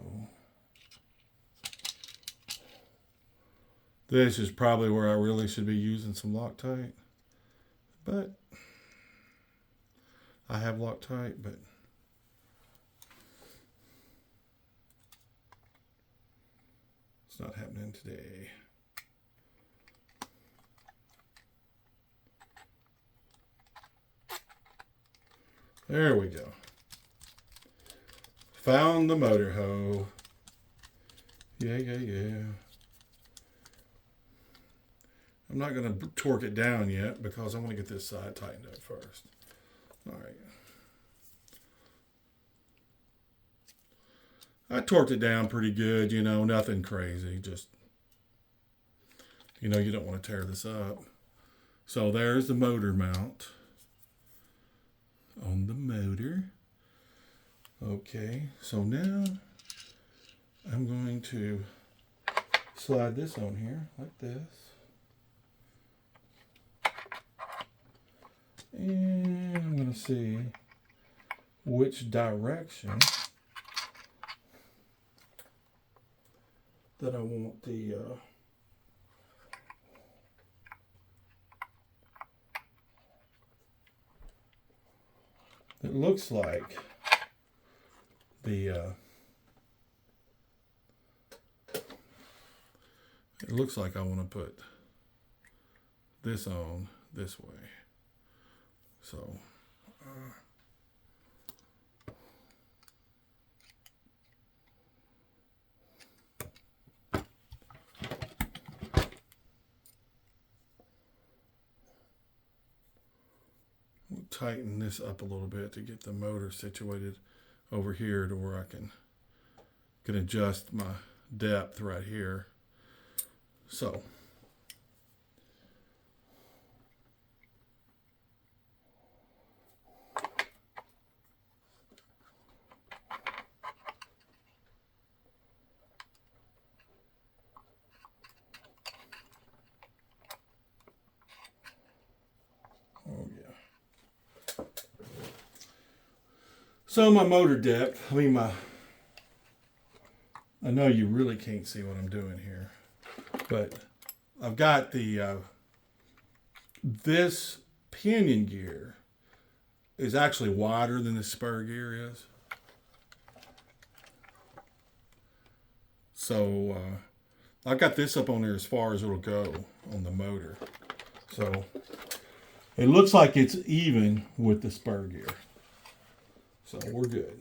this is probably where I really should be using some Loctite, but I have Loctite, but it's not happening today. There we go. Found the motor hoe. Yeah, yeah, yeah. I'm not going to torque it down yet because I want to get this side tightened up first. All right. I torqued it down pretty good, you know, nothing crazy. Just, you know, you don't want to tear this up. So there's the motor mount on the motor. Okay, so now I'm going to slide this on here like this. And I'm going to see which direction that I want the it looks like the It looks like I want to put this on this way. So we'll tighten this up a little bit to get the motor situated over here to where I can adjust my depth right here. So oh yeah. So my motor depth, I know you really can't see what I'm doing here, but I've got the, this pinion gear is actually wider than the spur gear is. So I've got this up on there as far as it'll go on the motor. So it looks like it's even with the spur gear. So we're good.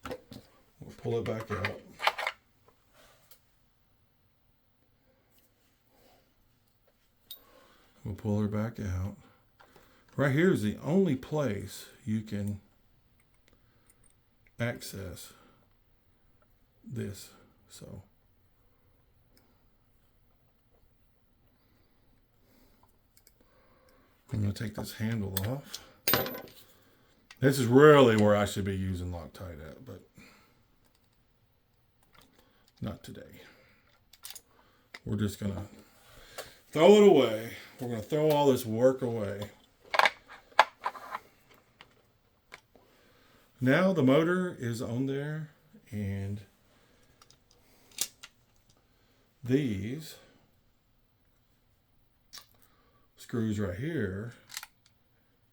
We'll pull it back out. We'll pull her back out. Right here is the only place you can access this. So I'm going to take this handle off. This is really where I should be using Loctite at, but not today. We're just going to throw it away. We're going to throw all this work away. Now the motor is on there, and these screws right here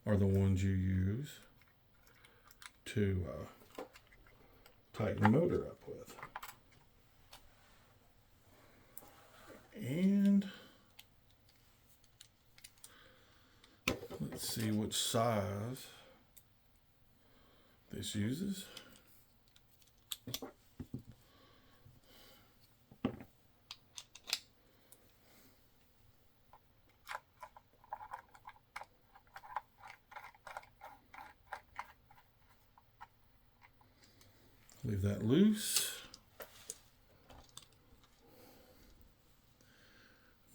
are the ones you use to tighten the motor up with. And let's see which size this uses. Leave that loose.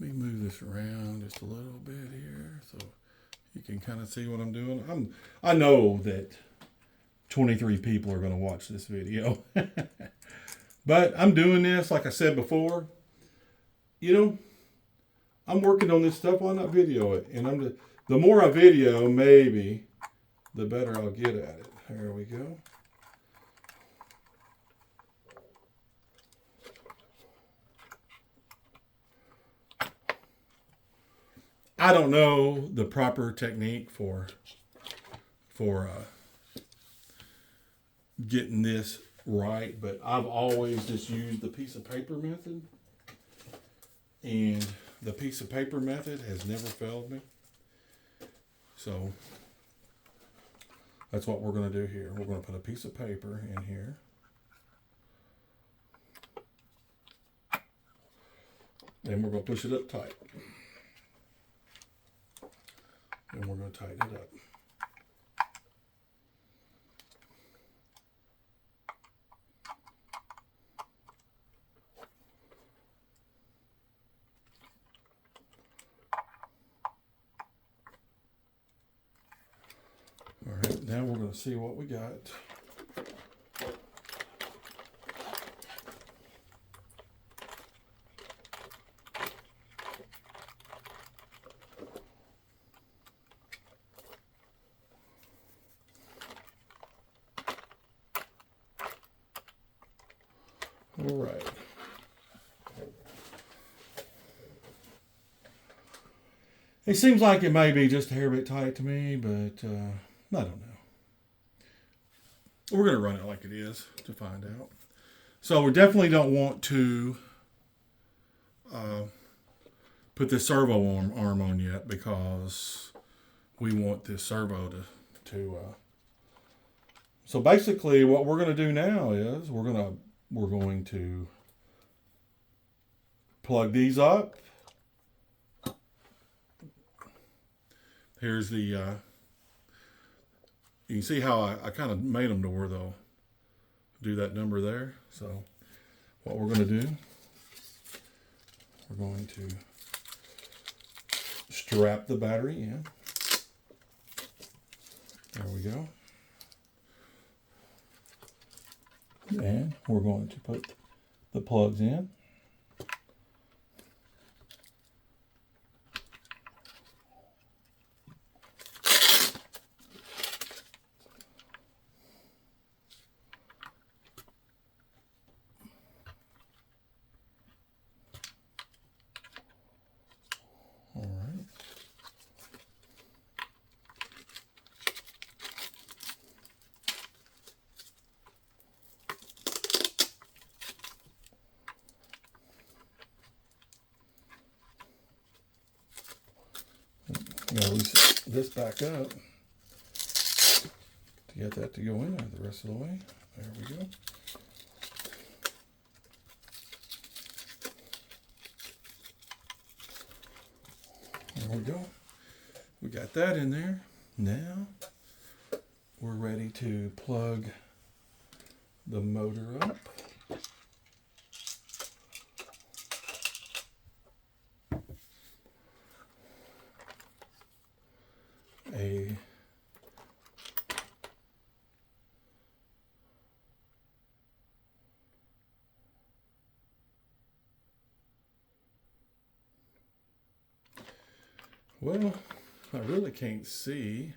Let me move this around just a little bit here so you can kind of see what I'm doing. I know that 23 people are going to watch this video. But I'm doing this, like I said before, I'm working on this stuff. Why not video it? And the more I video, maybe the better I'll get at it. There we go. I don't know the proper technique for getting this right, but I've always just used the piece of paper method, and the piece of paper method has never failed me. So that's what we're going to do here. We're going to put a piece of paper in here. And we're going to push it up tight. And we're going to tighten it up. All right, now we're going to see what we got. All right. It seems like it may be just a hair bit tight to me, but I don't know. We're going to run it like it is to find out. So we definitely don't want to put this servo arm on yet, because we want this servo to so basically what we're going to do now is we're going to plug these up. Here's the you can see how I kind of made them to where they'll do that number there. So what we're going to do, we're going to strap the battery in. There we go. And we're going to put the plugs in. All right. I'm going to reset this back up to get that to go in there the rest of the way. There we go. There we go. We got that in there. Now we're ready to plug the motor up. Well, I really can't see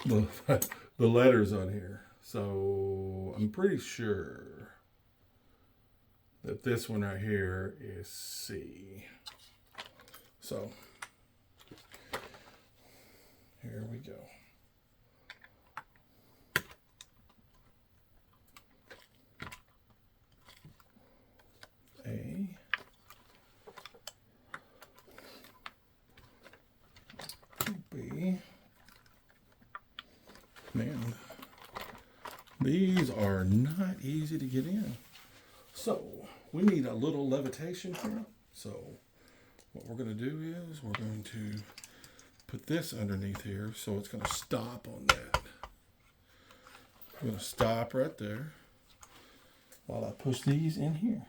the letters on here, so I'm pretty sure that this one right here is C. So here we go. A. B. Man, these are not easy to get in. So we need a little levitation here. So what we're going to do is we're going to put this underneath here, so it's going to stop on that. I'm going to stop right there while I push these in here.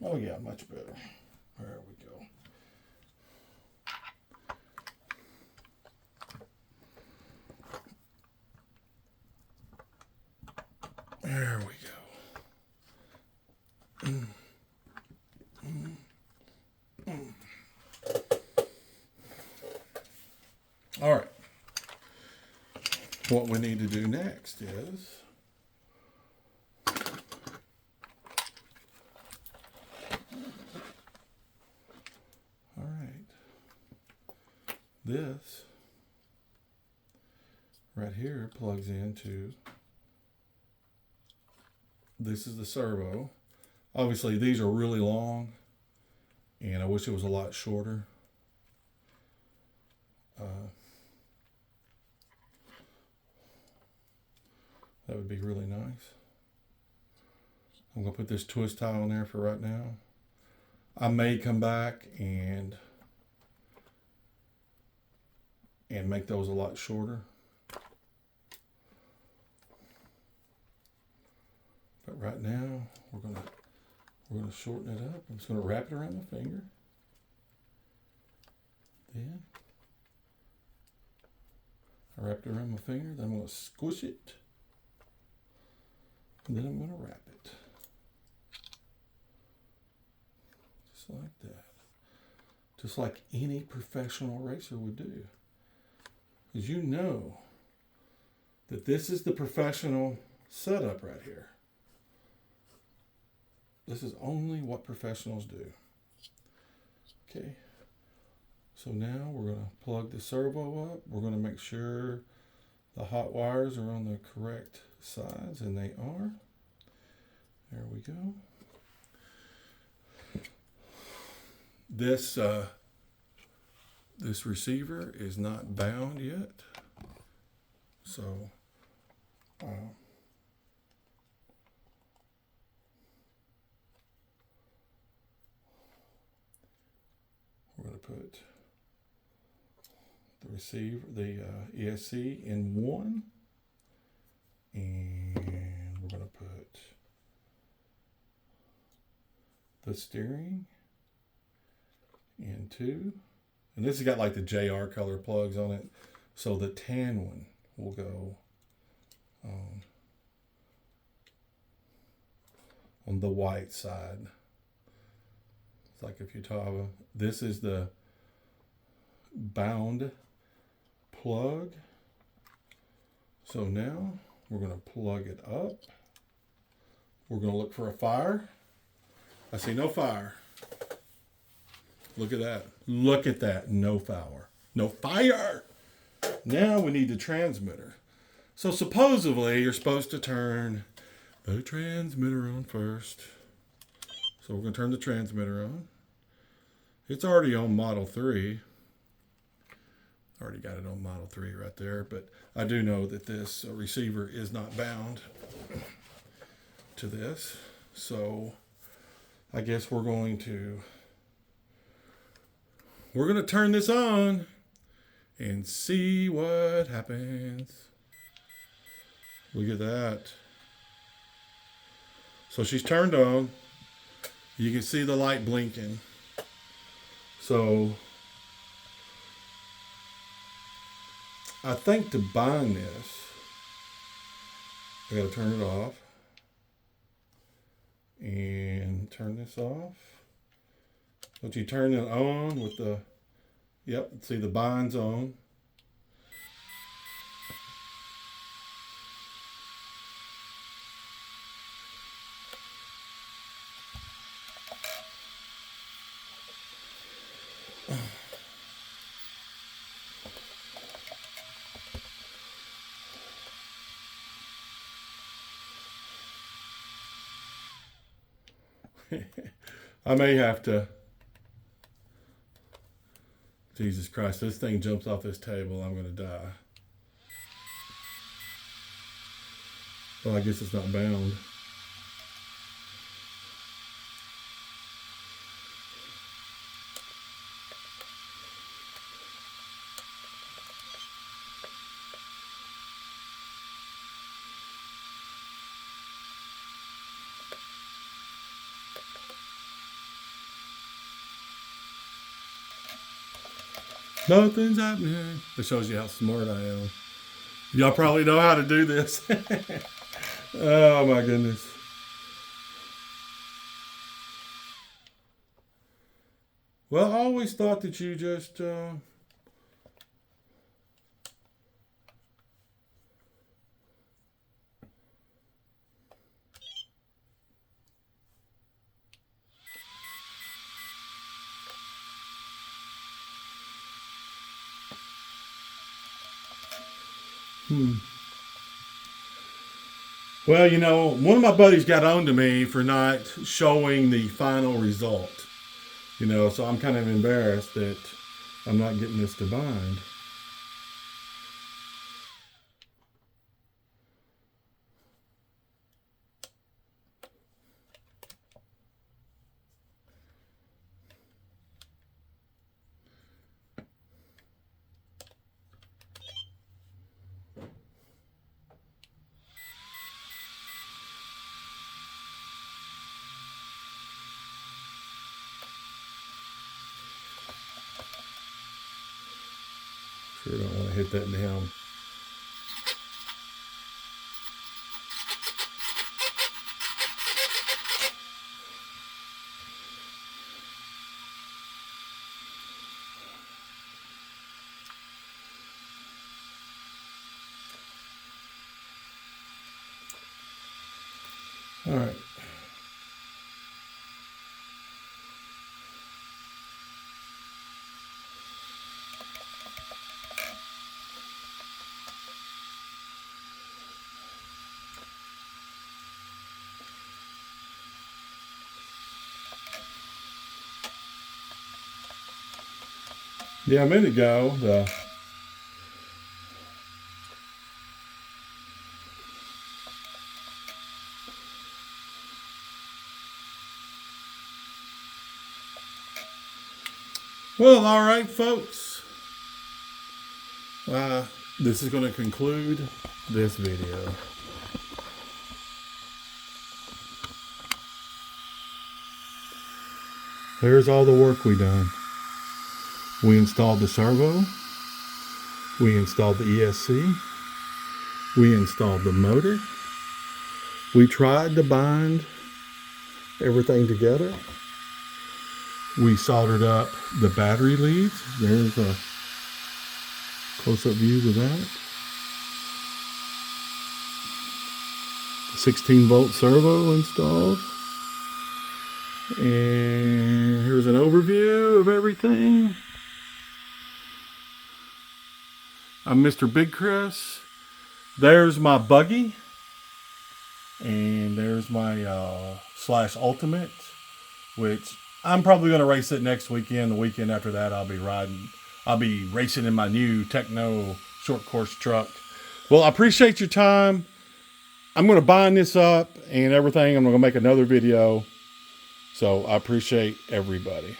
Oh yeah, much better. There we go. There we go. All right. What we need to do next is this right here plugs into, this is the servo. Obviously these are really long and I wish it was a lot shorter. That would be really nice. I'm going to put this twist tie on there for right now. I may come back and make those a lot shorter. But right now we're gonna shorten it up. I'm just gonna wrap it around my finger. Then I wrap it around my finger, then I'm gonna squish it. And then I'm gonna wrap it. Just like that. Just like any professional racer would do. Because you know that this is the professional setup right here. This is only what professionals do. Okay. So now we're going to plug the servo up. We're going to make sure the hot wires are on the correct size, and they are. There we go. This this receiver is not bound yet, so we're going to put the receiver, the ESC in 1, and we're going to put the steering in 2, and this has got like the JR color plugs on it, so the tan one will go on the white side. It's like if you toggle, this is the bound plug. So now we're going to plug it up. We're going to look for a fire. I see no fire. Look at that. Look at that. No fire. No fire. Now we need the transmitter. So supposedly you're supposed to turn the transmitter on first. So we're going to turn the transmitter on. It's already on Model 3. Already got it on Model 3 right there. But I do know that this receiver is not bound to this. So I guess we're going to turn this on and see what happens. Look at that. So she's turned on. You can see the light blinking. So I think to bind this, I gotta turn it off and turn this off. But you turn it on with the, yep, see the bind's on. I may have to, Jesus Christ, this thing jumps off this table, I'm going to die. Well, I guess it's not bound. Nothing's happening. It shows you how smart I am. Y'all probably know how to do this. Oh my goodness. Well, I always thought that you just Well, you know, one of my buddies got on to me for not showing the final result. You know, so I'm kind of embarrassed that I'm not getting this to bind. Sure don't want to hit that down. All right. Yeah, a minute ago, well, all right, folks. This is going to conclude this video. There's all the work we done. We installed the servo. We installed the ESC. We installed the motor. We tried to bind everything together. We soldered up the battery leads. There's a close-up view of that. 16-volt servo installed. And here's an overview of everything. I'm Mr. Big Chris. There's my buggy. And there's my Slash Ultimate, which I'm probably going to race it next weekend. The weekend after that, I'll be racing in my new Tekno short course truck. Well, I appreciate your time. I'm going to bind this up and everything. I'm going to make another video. So I appreciate everybody.